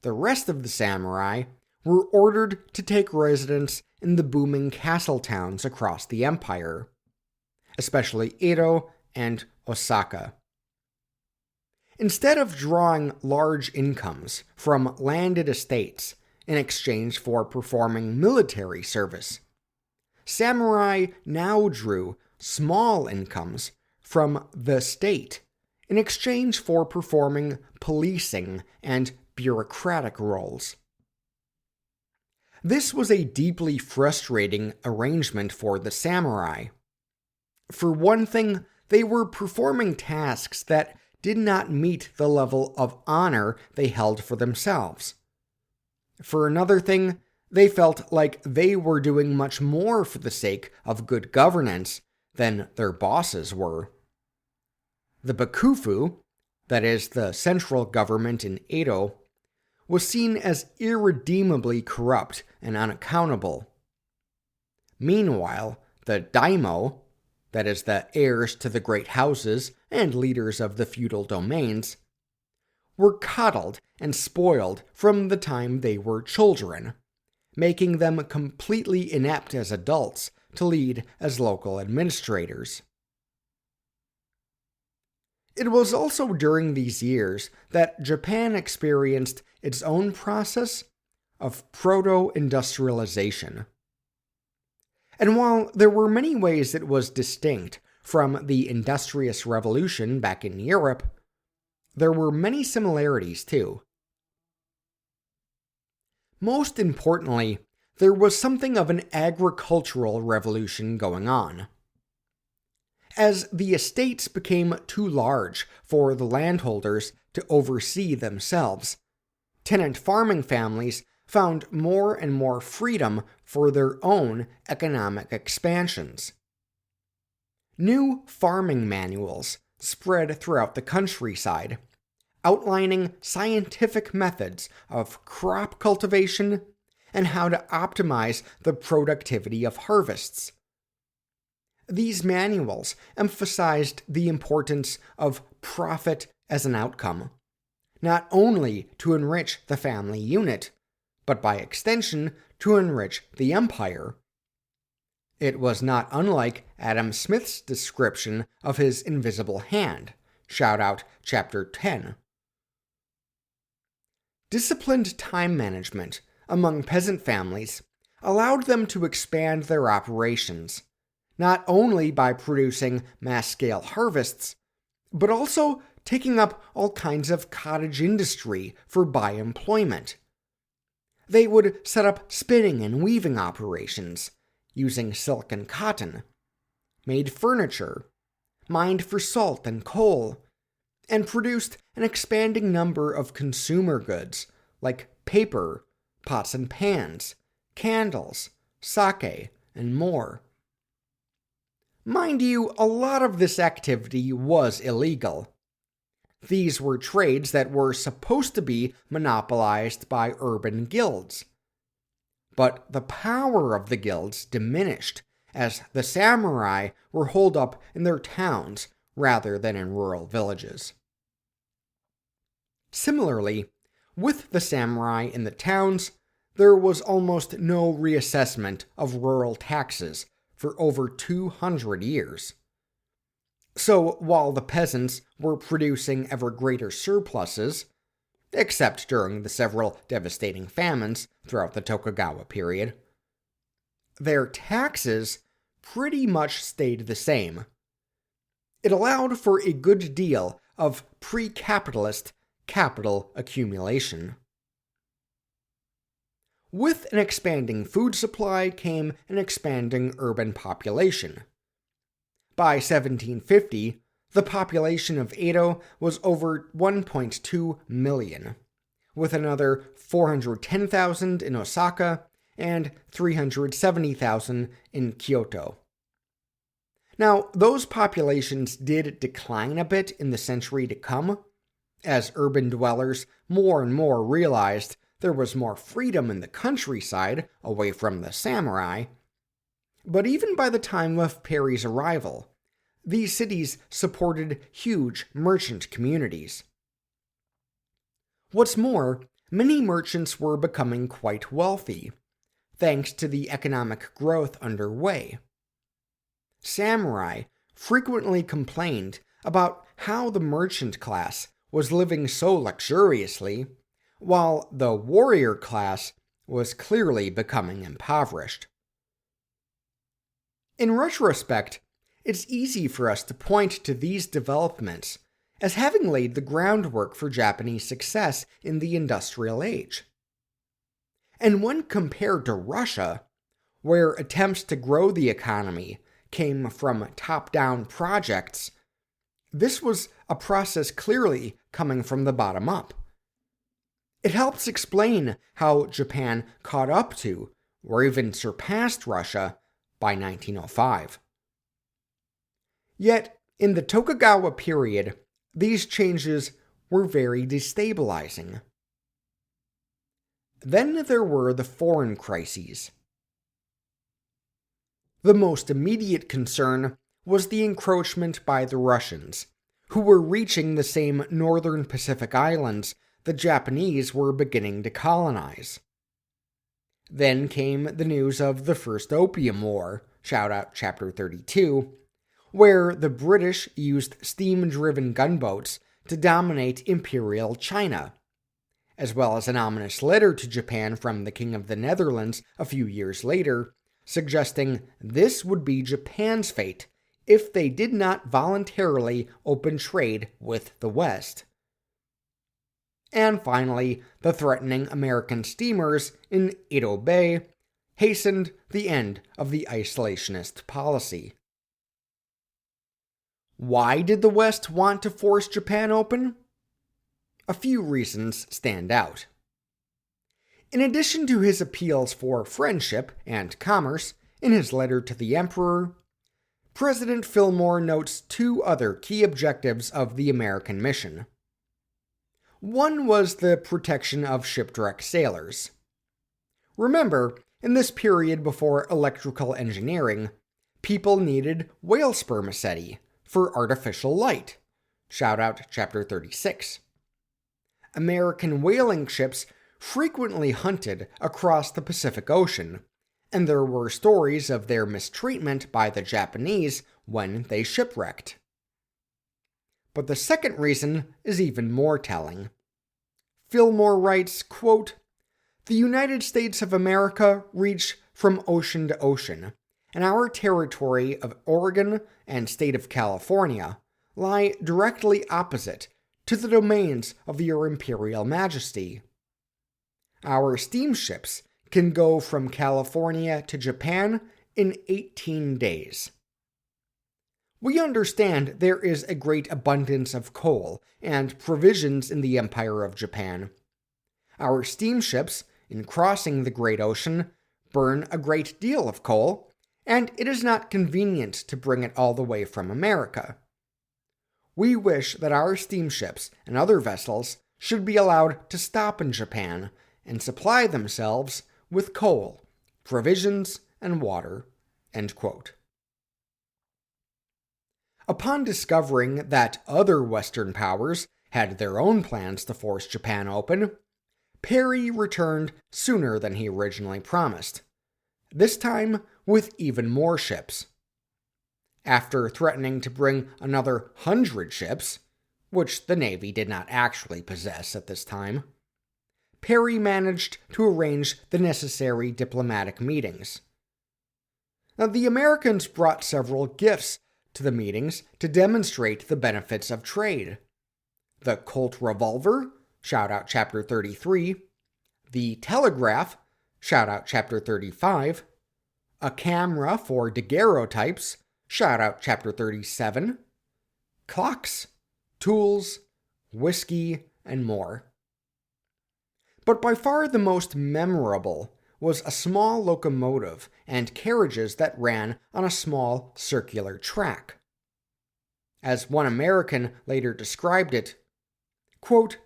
The rest of the samurai were ordered to take residence in the booming castle towns across the empire, especially Edo and Osaka. Instead of drawing large incomes from landed estates in exchange for performing military service, samurai now drew small incomes from the state in exchange for performing policing and bureaucratic roles. This was a deeply frustrating arrangement for the samurai. For one thing, they were performing tasks that did not meet the level of honor they held for themselves. For another thing, they felt like they were doing much more for the sake of good governance than their bosses were. The bakufu, that is, the central government in Edo, was seen as irredeemably corrupt and unaccountable. Meanwhile, the daimyo, that is, the heirs to the great houses and leaders of the feudal domains, were coddled and spoiled from the time they were children, making them completely inept as adults to lead as local administrators. It was also during these years that Japan experienced its own process of proto-industrialization. And while there were many ways it was distinct from the Industrious Revolution back in Europe, there were many similarities too. Most importantly, there was something of an agricultural revolution going on. As the estates became too large for the landholders to oversee themselves, tenant farming families found more and more freedom for their own economic expansions. New farming manuals spread throughout the countryside, outlining scientific methods of crop cultivation and how to optimize the productivity of harvests. These manuals emphasized the importance of profit as an outcome, not only to enrich the family unit, but by extension to enrich the empire. It was not unlike Adam Smith's description of his invisible hand, shout out Chapter 10. Disciplined time management among peasant families allowed them to expand their operations, not only by producing mass-scale harvests, but also taking up all kinds of cottage industry for by-employment. They would set up spinning and weaving operations, using silk and cotton, made furniture, mined for salt and coal, and produced an expanding number of consumer goods like paper, pots and pans, candles, sake, and more. Mind you, a lot of this activity was illegal. These were trades that were supposed to be monopolized by urban guilds. But the power of the guilds diminished as the samurai were holed up in their towns rather than in rural villages. Similarly, with the samurai in the towns, there was almost no reassessment of rural taxes for over 200 years. So while the peasants were producing ever greater surpluses, except during the several devastating famines throughout the Tokugawa period, their taxes pretty much stayed the same. It allowed for a good deal of pre-capitalist capital accumulation. With an expanding food supply came an expanding urban population. By 1750, the population of Edo was over 1.2 million, with another 410,000 in Osaka and 370,000 in Kyoto. Now, those populations did decline a bit in the century to come, as urban dwellers more and more realized there was more freedom in the countryside away from the samurai. But even by the time of Perry's arrival, these cities supported huge merchant communities. What's more, many merchants were becoming quite wealthy, thanks to the economic growth underway. Samurai frequently complained about how the merchant class was living so luxuriously, while the warrior class was clearly becoming impoverished. In retrospect, it's easy for us to point to these developments as having laid the groundwork for Japanese success in the industrial age. And when compared to Russia, where attempts to grow the economy came from top-down projects, this was a process clearly coming from the bottom up. It helps explain how Japan caught up to, or even surpassed Russia by 1905. Yet, in the Tokugawa period, these changes were very destabilizing. Then there were the foreign crises. The most immediate concern was the encroachment by the Russians, who were reaching the same northern Pacific islands the Japanese were beginning to colonize. Then came the news of the First Opium War, shout out Chapter 32, where the British used steam-driven gunboats to dominate Imperial China, as well as an ominous letter to Japan from the King of the Netherlands a few years later, suggesting this would be Japan's fate if they did not voluntarily open trade with the West. And finally, the threatening American steamers in Edo Bay hastened the end of the isolationist policy. Why did the West want to force Japan open? A few reasons stand out. In addition to his appeals for friendship and commerce in his letter to the Emperor, President Fillmore notes two other key objectives of the American mission. One was the protection of shipwrecked sailors. Remember, in this period before electrical engineering, people needed whale spermaceti for artificial light. Shout out Chapter 36. American whaling ships frequently hunted across the Pacific Ocean, and there were stories of their mistreatment by the Japanese when they shipwrecked. But the second reason is even more telling. Fillmore writes, quote, "The United States of America reach from ocean to ocean, and our territory of Oregon and state of California lie directly opposite to the domains of your Imperial Majesty. Our steamships can go from California to Japan in 18 days. We understand there is a great abundance of coal and provisions in the Empire of Japan. Our steamships, in crossing the great ocean, burn a great deal of coal, and it is not convenient to bring it all the way from America. We wish that our steamships and other vessels should be allowed to stop in Japan and supply themselves with coal, provisions, and water." End quote. Upon discovering that other Western powers had their own plans to force Japan open, Perry returned sooner than he originally promised, this time with even more ships. After threatening to bring another 100 ships, which the Navy did not actually possess at this time, Perry managed to arrange the necessary diplomatic meetings. Now, the Americans brought several gifts to the meetings to demonstrate the benefits of trade. The Colt revolver, shout out Chapter 33, the telegraph, shout out Chapter 35, a camera for daguerreotypes, shout out Chapter 37, clocks, tools, whiskey, and more. But by far the most memorable was a small locomotive and carriages that ran on a small circular track. As one American later described it, quote,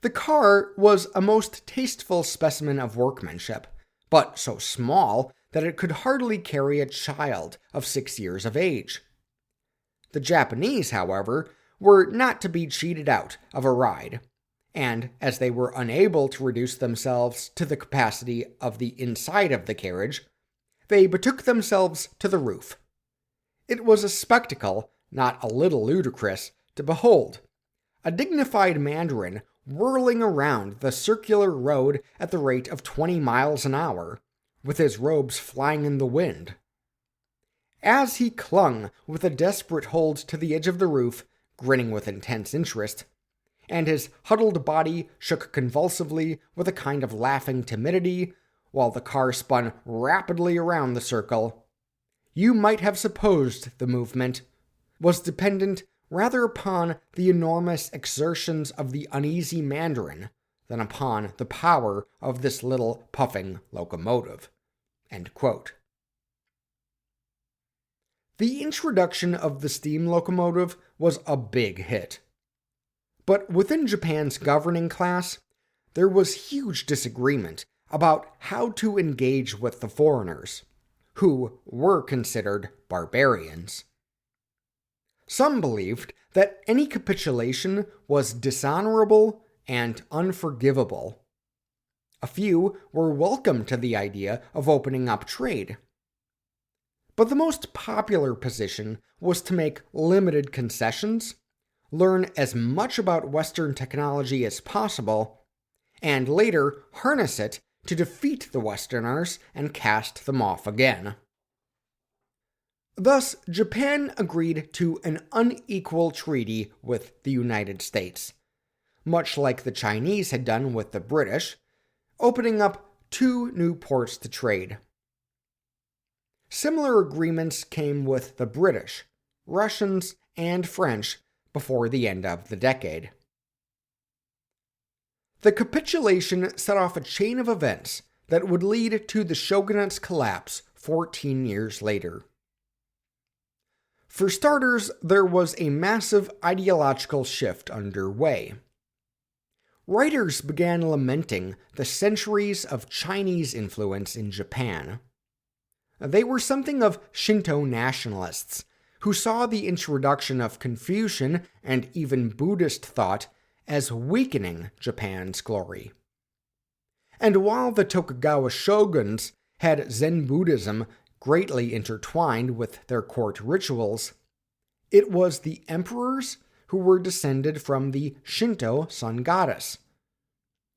"The car was a most tasteful specimen of workmanship, but so small that it could hardly carry a child of 6 years of age." The Japanese, however, were not to be cheated out of a ride, and as they were unable to reduce themselves to the capacity of the inside of the carriage, they betook themselves to the roof. It was a spectacle not a little ludicrous to behold, a dignified mandarin whirling around the circular road at the rate of 20 miles an hour, with his robes flying in the wind. As he clung with a desperate hold to the edge of the roof, grinning with intense interest, and his huddled body shook convulsively with a kind of laughing timidity, while the car spun rapidly around the circle, you might have supposed the movement was dependent rather upon the enormous exertions of the uneasy mandarin than upon the power of this little puffing locomotive." End quote. The introduction of the steam locomotive was a big hit. But within Japan's governing class, there was huge disagreement about how to engage with the foreigners, who were considered barbarians. Some believed that any capitulation was dishonorable and unforgivable. A few were welcome to the idea of opening up trade. But the most popular position was to make limited concessions, learn as much about Western technology as possible, and later harness it to defeat the Westerners and cast them off again. Thus, Japan agreed to an unequal treaty with the United States, much like the Chinese had done with the British, opening up 2 new ports to trade. Similar agreements came with the British, Russians, and French before the end of the decade. The capitulation set off a chain of events that would lead to the shogunate's collapse 14 years later. For starters, there was a massive ideological shift underway. Writers began lamenting the centuries of Chinese influence in Japan. They were something of Shinto nationalists, who saw the introduction of Confucian and even Buddhist thought as weakening Japan's glory. And while the Tokugawa shoguns had Zen Buddhism greatly intertwined with their court rituals, it was the emperors who were descended from the Shinto sun goddess.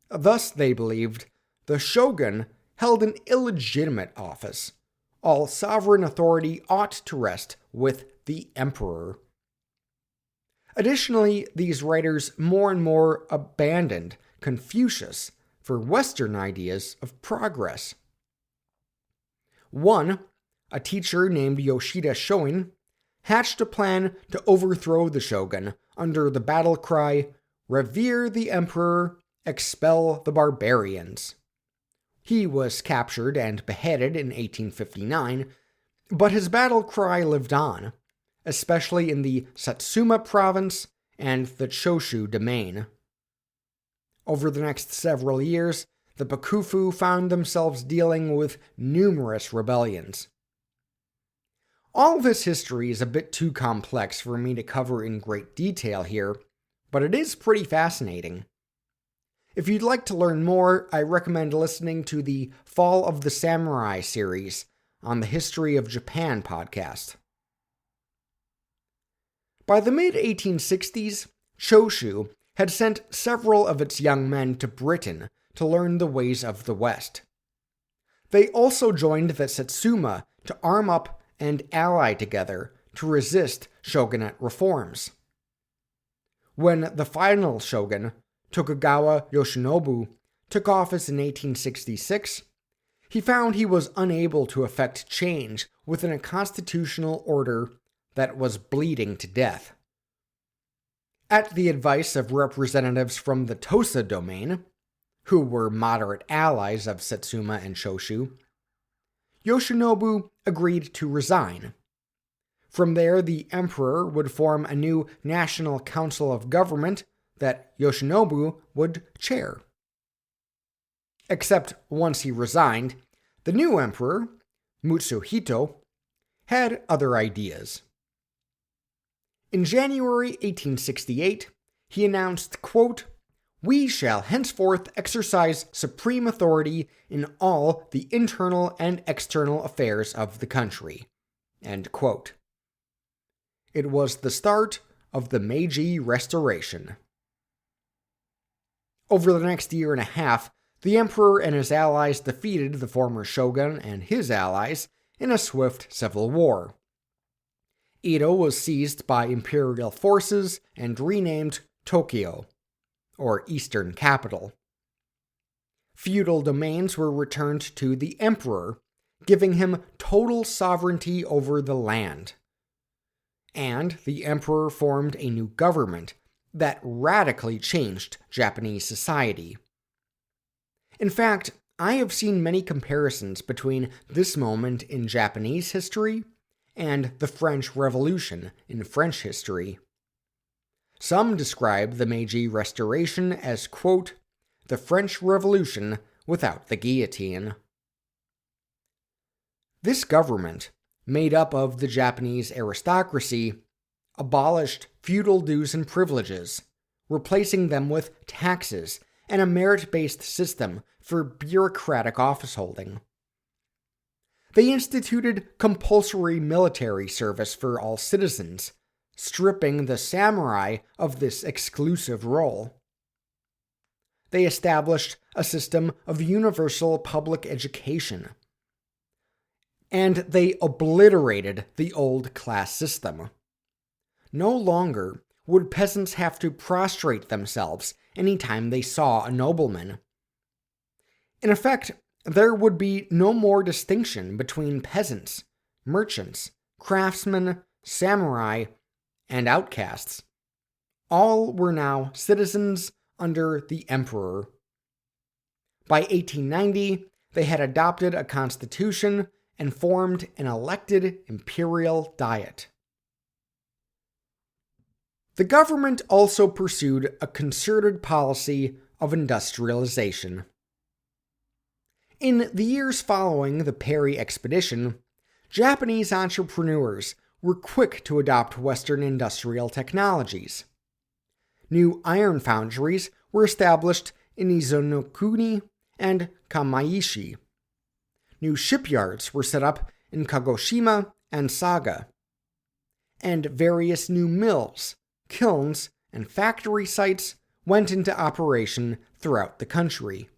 Thus, they believed, the shogun held an illegitimate office. All sovereign authority ought to rest with the emperor. Additionally, these writers more and more abandoned Confucius for Western ideas of progress. One, a teacher named Yoshida Shoin, hatched a plan to overthrow the shogun under the battle cry, "Revere the emperor, expel the barbarians." He was captured and beheaded in 1859, but his battle cry lived on, especially in the Satsuma province and the Choshu domain. Over the next several years, the Bakufu found themselves dealing with numerous rebellions. All this history is a bit too complex for me to cover in great detail here, but it is pretty fascinating. If you'd like to learn more, I recommend listening to the Fall of the Samurai series on the History of Japan podcast. By the mid-1860s, Choshu had sent several of its young men to Britain to learn the ways of the West. They also joined the Satsuma to arm up and ally together to resist shogunate reforms. When the final shogun, Tokugawa Yoshinobu, took office in 1866, he found he was unable to effect change within a constitutional order that was bleeding to death. At the advice of representatives from the Tosa domain, who were moderate allies of Satsuma and Choshu, Yoshinobu agreed to resign. From there, the emperor would form a new national council of government that Yoshinobu would chair. Except once he resigned, the new emperor, Mutsuhito, had other ideas. In January 1868, he announced, quote, "We shall henceforth exercise supreme authority in all the internal and external affairs of the country." End quote. It was the start of the Meiji Restoration. Over the next year and a half, the emperor and his allies defeated the former shogun and his allies in a swift civil war. Edo was seized by imperial forces and renamed Tokyo, or Eastern Capital. Feudal domains were returned to the emperor, giving him total sovereignty over the land. And the emperor formed a new government that radically changed Japanese society. In fact, I have seen many comparisons between this moment in Japanese history and the French Revolution in French history. Some describe the Meiji Restoration as, quote, the French Revolution without the guillotine. This government, made up of the Japanese aristocracy, abolished feudal dues and privileges, replacing them with taxes and a merit-based system for bureaucratic office-holding. They instituted compulsory military service for all citizens, stripping the samurai of this exclusive role. They established a system of universal public education. And they obliterated the old class system. No longer would peasants have to prostrate themselves anytime they saw a nobleman. In effect, there would be no more distinction between peasants, merchants, craftsmen, samurai, and outcasts. All were now citizens under the emperor. By 1890, they had adopted a constitution and formed an elected imperial diet. The government also pursued a concerted policy of industrialization. In the years following the Perry expedition, Japanese entrepreneurs were quick to adopt Western industrial technologies. New iron foundries were established in Izonokuni and Kamaishi. New shipyards were set up in Kagoshima and Saga. And various new mills, kilns, and factory sites went into operation throughout the country.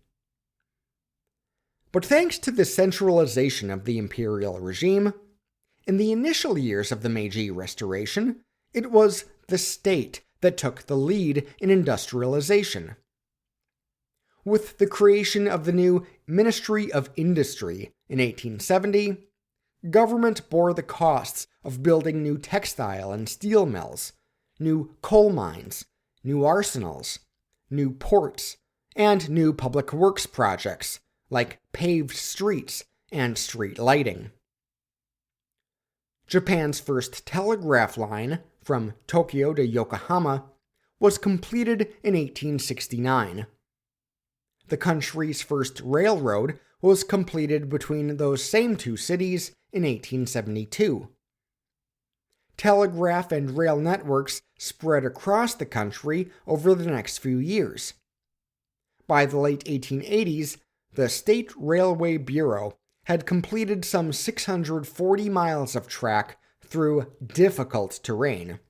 But thanks to the centralization of the imperial regime, in the initial years of the Meiji Restoration, it was the state that took the lead in industrialization. With the creation of the new Ministry of Industry in 1870, government bore the costs of building new textile and steel mills, new coal mines, new arsenals, new ports, and new public works projects like paved streets and street lighting. Japan's first telegraph line from Tokyo to Yokohama was completed in 1869. The country's first railroad was completed between those same two cities in 1872. Telegraph and rail networks spread across the country over the next few years. By the late 1880s, the State Railway Bureau had completed some 640 miles of track through difficult terrain.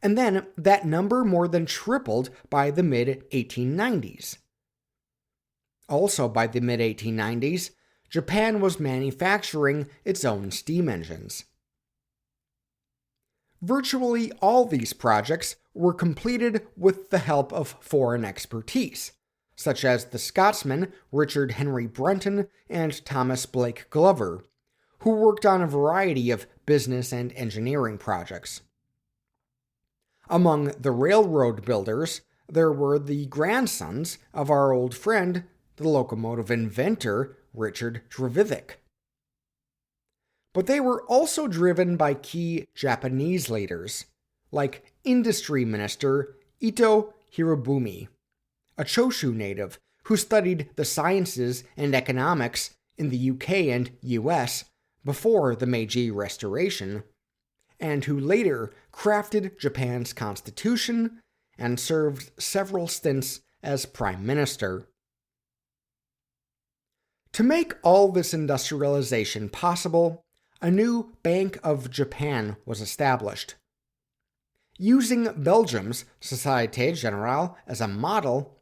And then that number more than tripled by the mid-1890s. Also by the mid-1890s, Japan was manufacturing its own steam engines. Virtually all these projects were completed with the help of foreign expertise, such as the Scotsmen Richard Henry Brunton and Thomas Blake Glover, who worked on a variety of business and engineering projects. Among the railroad builders, there were the grandsons of our old friend, the locomotive inventor Richard Trevithick. But they were also driven by key Japanese leaders, like Industry Minister Ito Hirobumi, a Choshu native who studied the sciences and economics in the UK and US before the Meiji Restoration, and who later crafted Japan's constitution and served several stints as prime minister. To make all this industrialization possible, a new Bank of Japan was established. Using Belgium's Société Générale as a model,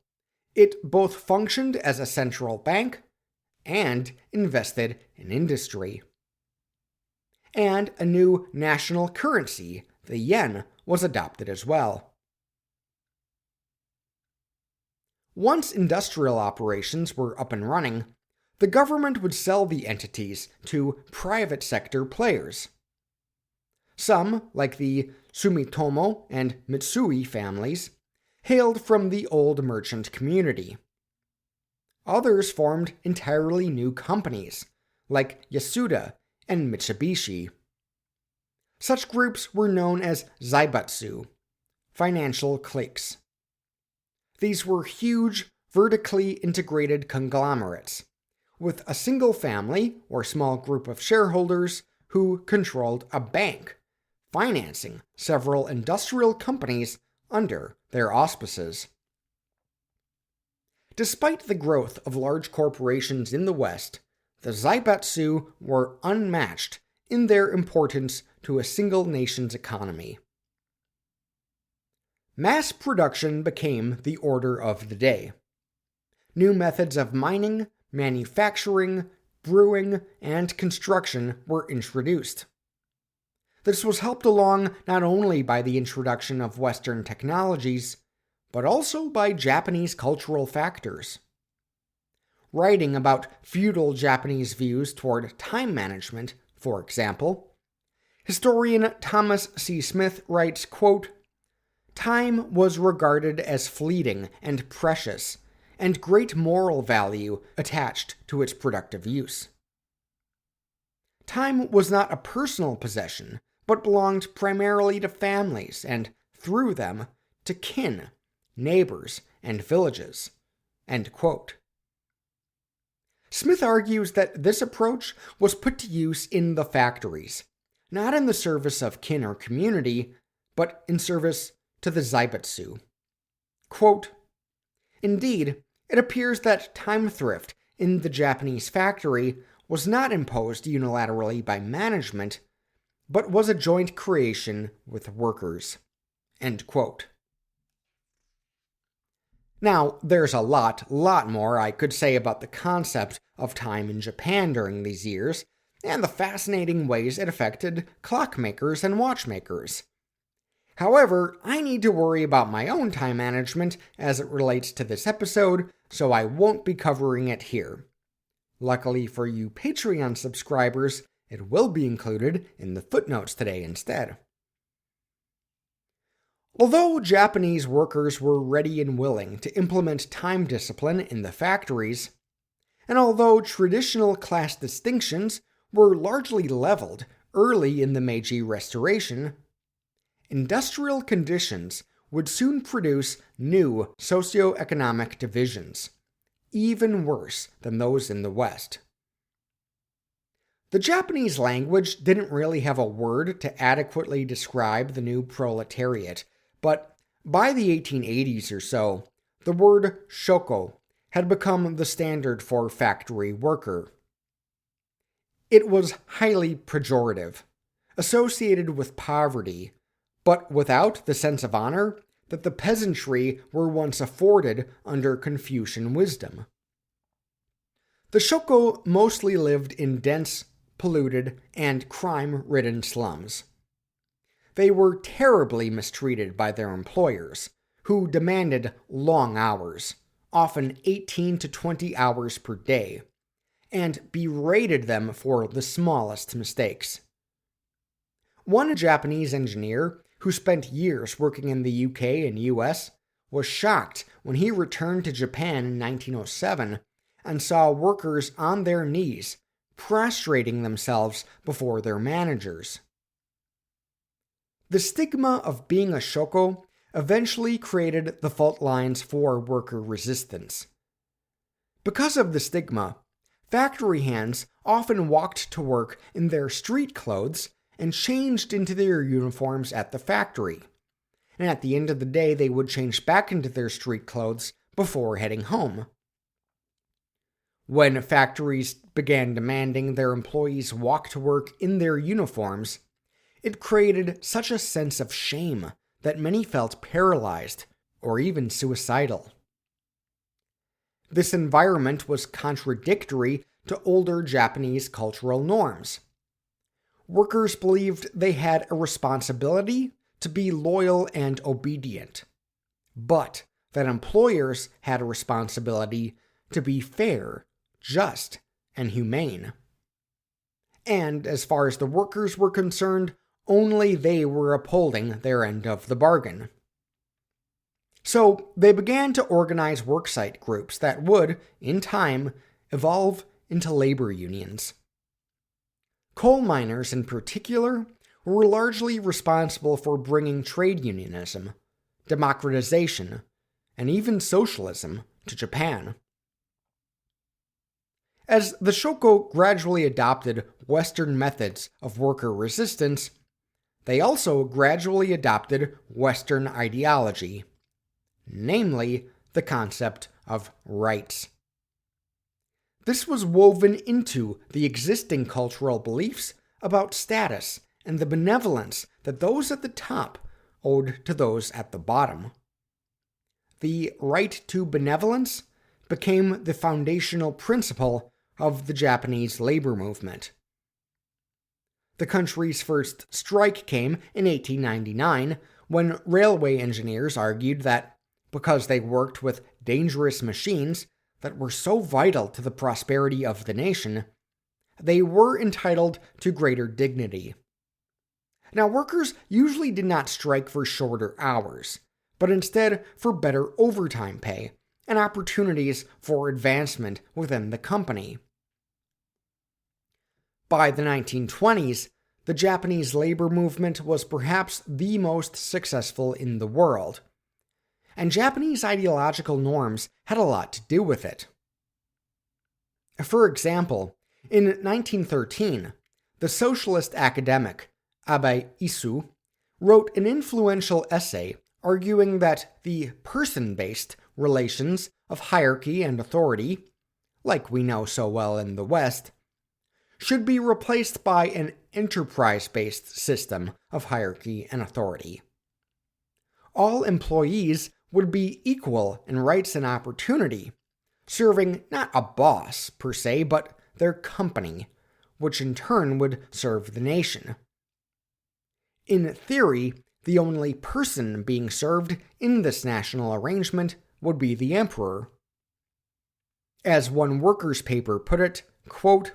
It both functioned as a central bank and invested in industry. And a new national currency, the yen, was adopted as well. Once industrial operations were up and running, the government would sell the entities to private sector players. Some, like the Sumitomo and Mitsui families, hailed from the old merchant community. Others formed entirely new companies, like Yasuda and Mitsubishi. Such groups were known as zaibatsu, financial cliques. These were huge, vertically integrated conglomerates, with a single family or small group of shareholders who controlled a bank, financing several industrial companies under their auspices. Despite the growth of large corporations in the West, the zaibatsu were unmatched in their importance to a single nation's economy. Mass production became the order of the day. New methods of mining, manufacturing, brewing, and construction were introduced. This was helped along not only by the introduction of Western technologies, but also by Japanese cultural factors. Writing about feudal Japanese views toward time management, for example, historian Thomas C. Smith writes, quote, "Time was regarded as fleeting and precious, and great moral value attached to its productive use. Time was not a personal possession, but belonged primarily to families and, through them, to kin, neighbors, and villages." End quote. Smith argues that this approach was put to use in the factories, not in the service of kin or community, but in service to the zaibatsu. Quote, "Indeed, it appears that time thrift in the Japanese factory was not imposed unilaterally by management, but was a joint creation with workers." End quote. Now, there's a lot more I could say about the concept of time in Japan during these years, and the fascinating ways it affected clockmakers and watchmakers. However, I need to worry about my own time management as it relates to this episode, so I won't be covering it here. Luckily for you Patreon subscribers, it will be included in the footnotes today instead. Although Japanese workers were ready and willing to implement time discipline in the factories, and although traditional class distinctions were largely leveled early in the Meiji Restoration, industrial conditions would soon produce new socioeconomic divisions, even worse than those in the West. The Japanese language didn't really have a word to adequately describe the new proletariat, but by the 1880s or so, the word shoko had become the standard for factory worker. It was highly pejorative, associated with poverty, but without the sense of honor that the peasantry were once afforded under Confucian wisdom. The shoko mostly lived in dense, polluted, and crime-ridden slums. They were terribly mistreated by their employers, who demanded long hours, often 18 to 20 hours per day, and berated them for the smallest mistakes. One Japanese engineer who spent years working in the UK and US was shocked when he returned to Japan in 1907 and saw workers on their knees, prostrating themselves before their managers. The stigma of being a shoko eventually created the fault lines for worker resistance. Because of the stigma, factory hands often walked to work in their street clothes and changed into their uniforms at the factory. And at the end of the day, they would change back into their street clothes before heading home. When factories began demanding their employees walk to work in their uniforms, it created such a sense of shame that many felt paralyzed or even suicidal. This environment was contradictory to older Japanese cultural norms. Workers believed they had a responsibility to be loyal and obedient, but that employers had a responsibility to be fair, just, and humane. And as far as the workers were concerned, only they were upholding their end of the bargain. So they began to organize worksite groups that would, in time, evolve into labor unions. Coal miners, in particular, were largely responsible for bringing trade unionism, democratization, and even socialism to Japan. As the Shoko gradually adopted Western methods of worker resistance, they also gradually adopted Western ideology, namely the concept of rights. This was woven into the existing cultural beliefs about status and the benevolence that those at the top owed to those at the bottom. The right to benevolence became the foundational principle of the Japanese labor movement. The country's first strike came in 1899 when railway engineers argued that because they worked with dangerous machines that were so vital to the prosperity of the nation, they were entitled to greater dignity. Now, workers usually did not strike for shorter hours, but instead for better overtime pay and opportunities for advancement within the company. By the 1920s, the Japanese labor movement was perhaps the most successful in the world, and Japanese ideological norms had a lot to do with it. For example, in 1913, the socialist academic Abe Isu wrote an influential essay arguing that the person-based relations of hierarchy and authority, like we know so well in the West, should be replaced by an enterprise-based system of hierarchy and authority. All employees would be equal in rights and opportunity, serving not a boss per se, but their company, which in turn would serve the nation. In theory, the only person being served in this national arrangement would be the emperor. As one workers' paper put it, quote,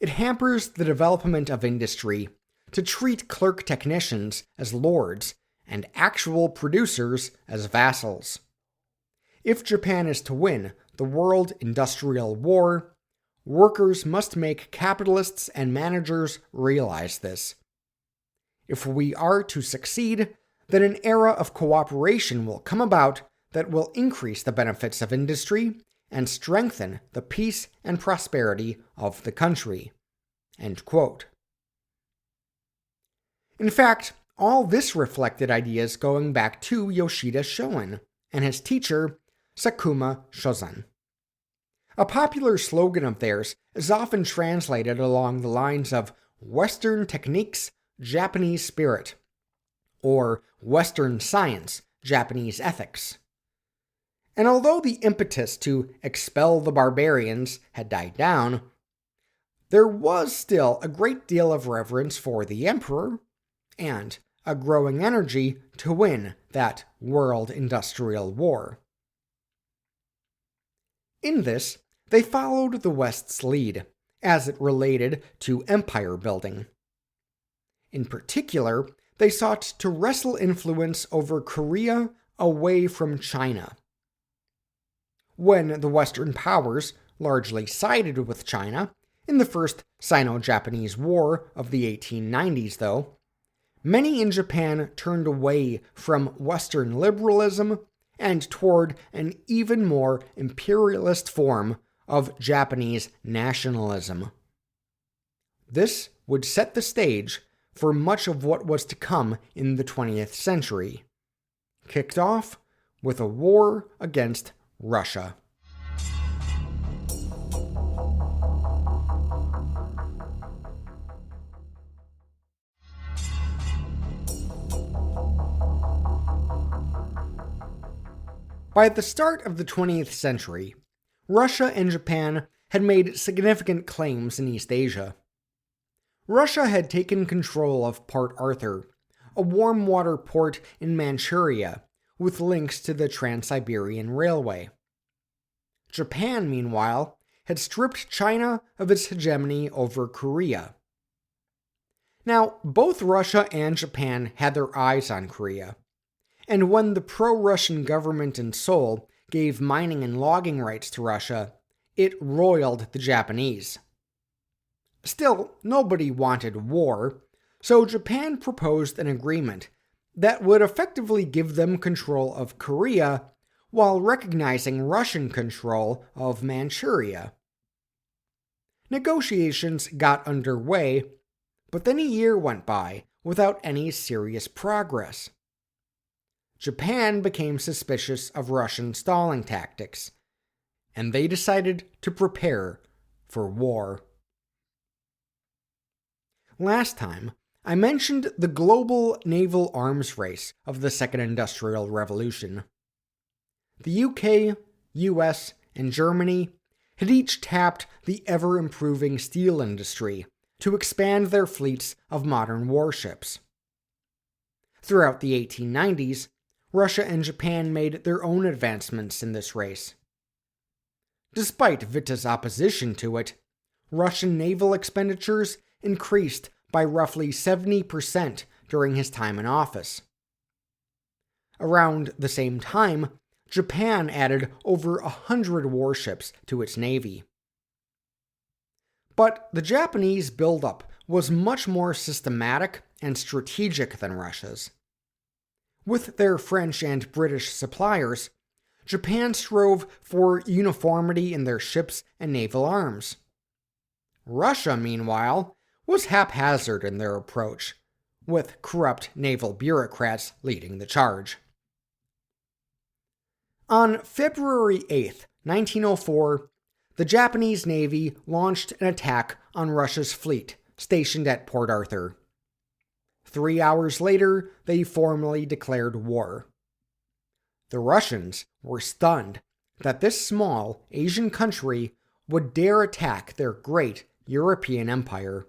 "It hampers the development of industry to treat clerk technicians as lords and actual producers as vassals. If Japan is to win the World Industrial War, workers must make capitalists and managers realize this. If we are to succeed, then an era of cooperation will come about that will increase the benefits of industry and strengthen the peace and prosperity of the country." End quote. In fact, all this reflected ideas going back to Yoshida Shoin and his teacher, Sakuma Shozan. A popular slogan of theirs is often translated along the lines of Western techniques, Japanese spirit, or Western science, Japanese ethics. And although the impetus to expel the barbarians had died down, there was still a great deal of reverence for the emperor and a growing energy to win that World Industrial War. In this, they followed the West's lead, as it related to empire building. In particular, they sought to wrestle influence over Korea away from China. When the Western powers largely sided with China in the First Sino-Japanese War of the 1890s, though, many in Japan turned away from Western liberalism and toward an even more imperialist form of Japanese nationalism. This would set the stage for much of what was to come in the 20th century, kicked off with a war against Russia. By the start of the 20th century, Russia and Japan had made significant claims in East Asia. Russia had taken control of Port Arthur, a warm water port in Manchuria with links to the Trans-Siberian Railway. Japan, meanwhile, had stripped China of its hegemony over Korea. Now, both Russia and Japan had their eyes on Korea, and when the pro-Russian government in Seoul gave mining and logging rights to Russia, it roiled the Japanese. Still, nobody wanted war, so Japan proposed an agreement that would effectively give them control of Korea while recognizing Russian control of Manchuria. Negotiations got underway, but then a year went by without any serious progress. Japan became suspicious of Russian stalling tactics, and they decided to prepare for war. Last time, I mentioned the global naval arms race of the Second Industrial Revolution. The UK, US, and Germany had each tapped the ever-improving steel industry to expand their fleets of modern warships. Throughout the 1890s, Russia and Japan made their own advancements in this race. Despite Witte's opposition to it, Russian naval expenditures increased by roughly 70% during his time in office. Around the same time, Japan added over 100 warships to its navy. But the Japanese buildup was much more systematic and strategic than Russia's. With their French and British suppliers, Japan strove for uniformity in their ships and naval arms. Russia, meanwhile, was haphazard in their approach, with corrupt naval bureaucrats leading the charge. On February 8, 1904, the Japanese Navy launched an attack on Russia's fleet stationed at Port Arthur. 3 hours later, they formally declared war. The Russians were stunned that this small Asian country would dare attack their great European empire.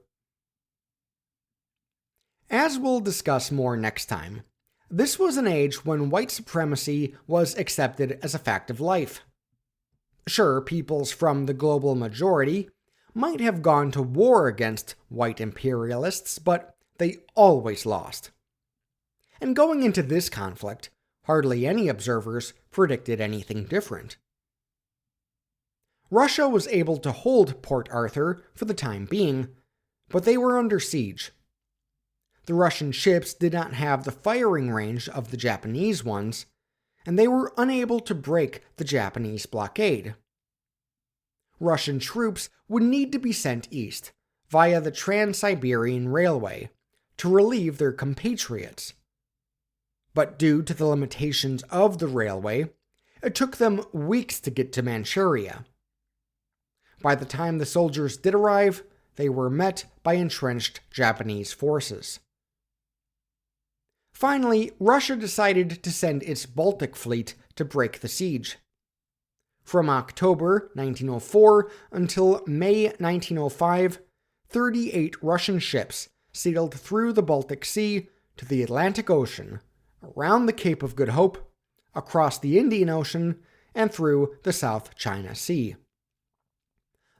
As we'll discuss more next time, this was an age when white supremacy was accepted as a fact of life. Sure, peoples from the global majority might have gone to war against white imperialists, but they always lost. And going into this conflict, hardly any observers predicted anything different. Russia was able to hold Port Arthur for the time being, but they were under siege. The Russian ships did not have the firing range of the Japanese ones, and they were unable to break the Japanese blockade. Russian troops would need to be sent east, via the Trans-Siberian Railway, to relieve their compatriots. But due to the limitations of the railway, it took them weeks to get to Manchuria. By the time the soldiers did arrive, they were met by entrenched Japanese forces. Finally, Russia decided to send its Baltic fleet to break the siege. From October 1904 until May 1905, 38 Russian ships sailed through the Baltic Sea to the Atlantic Ocean, around the Cape of Good Hope, across the Indian Ocean, and through the South China Sea.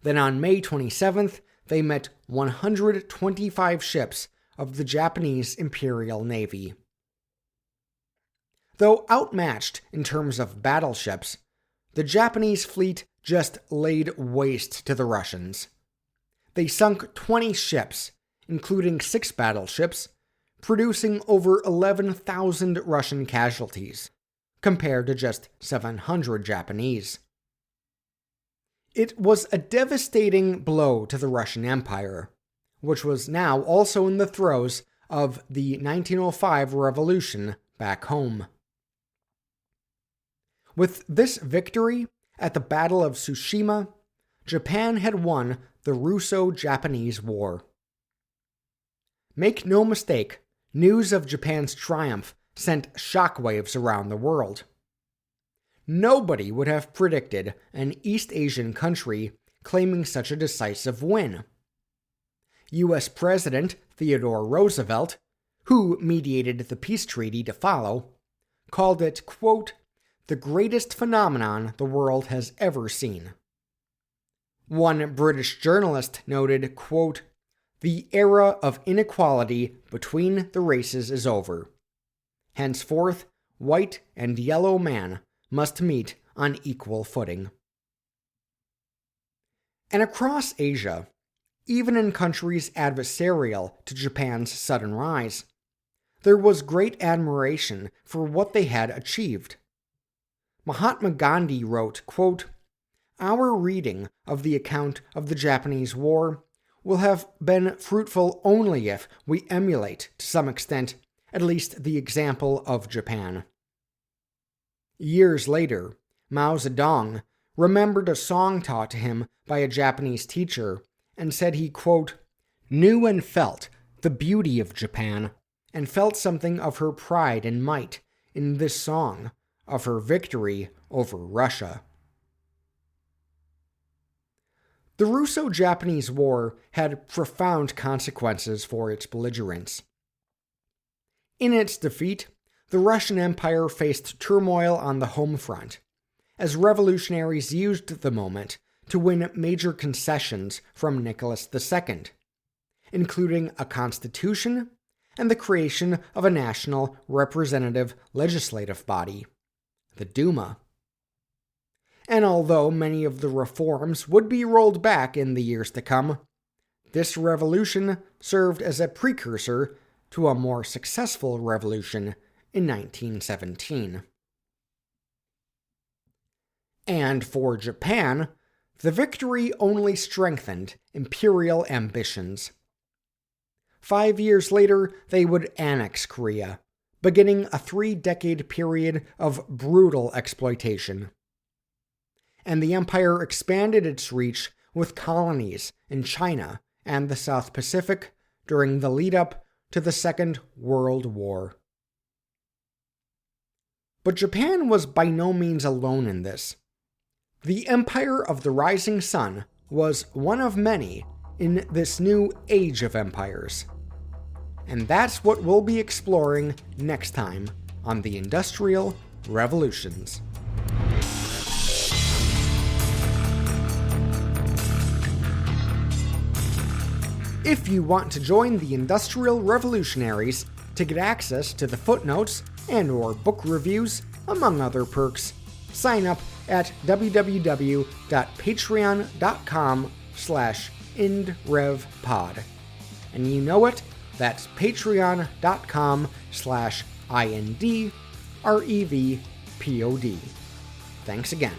Then on May 27th, they met 125 ships of the Japanese Imperial Navy. Though outmatched in terms of battleships, the Japanese fleet just laid waste to the Russians. They sunk 20 ships, including 6 battleships, producing over 11,000 Russian casualties, compared to just 700 Japanese. It was a devastating blow to the Russian Empire, which was now also in the throes of the 1905 revolution back home. With this victory at the Battle of Tsushima, Japan had won the Russo-Japanese War. Make no mistake, news of Japan's triumph sent shockwaves around the world. Nobody would have predicted an East Asian country claiming such a decisive win. U.S. President Theodore Roosevelt, who mediated the peace treaty to follow, called it, quote, "the greatest phenomenon the world has ever seen." One British journalist noted, quote, "the era of inequality between the races is over. Henceforth, white and yellow man must meet on equal footing." And across Asia, even in countries adversarial to Japan's sudden rise, there was great admiration for what they had achieved. Mahatma Gandhi wrote, quote, "Our reading of the account of the Japanese War will have been fruitful only if we emulate, to some extent, at least the example of Japan." Years later, Mao Zedong remembered a song taught to him by a Japanese teacher and said he, quote, "knew and felt the beauty of Japan and felt something of her pride and might in this song of her victory over Russia." The Russo-Japanese War had profound consequences for its belligerents. In its defeat, the Russian Empire faced turmoil on the home front, as revolutionaries used the moment to win major concessions from Nicholas II, including a constitution and the creation of a national representative legislative body, the Duma. And although many of the reforms would be rolled back in the years to come, this revolution served as a precursor to a more successful revolution in 1917. And for Japan, the victory only strengthened imperial ambitions. 5 years later, they would annex Korea, beginning a 3-decade period of brutal exploitation. And the empire expanded its reach with colonies in China and the South Pacific during the lead-up to the Second World War. But Japan was by no means alone in this. The Empire of the Rising Sun was one of many in this new age of empires. And that's what we'll be exploring next time on the Industrial Revolutions. If you want to join the Industrial Revolutionaries to get access to the footnotes and/or book reviews, among other perks, sign up at www.patreon.com/indrevpod. And you know it, that's patreon.com/indrevpod. Thanks again.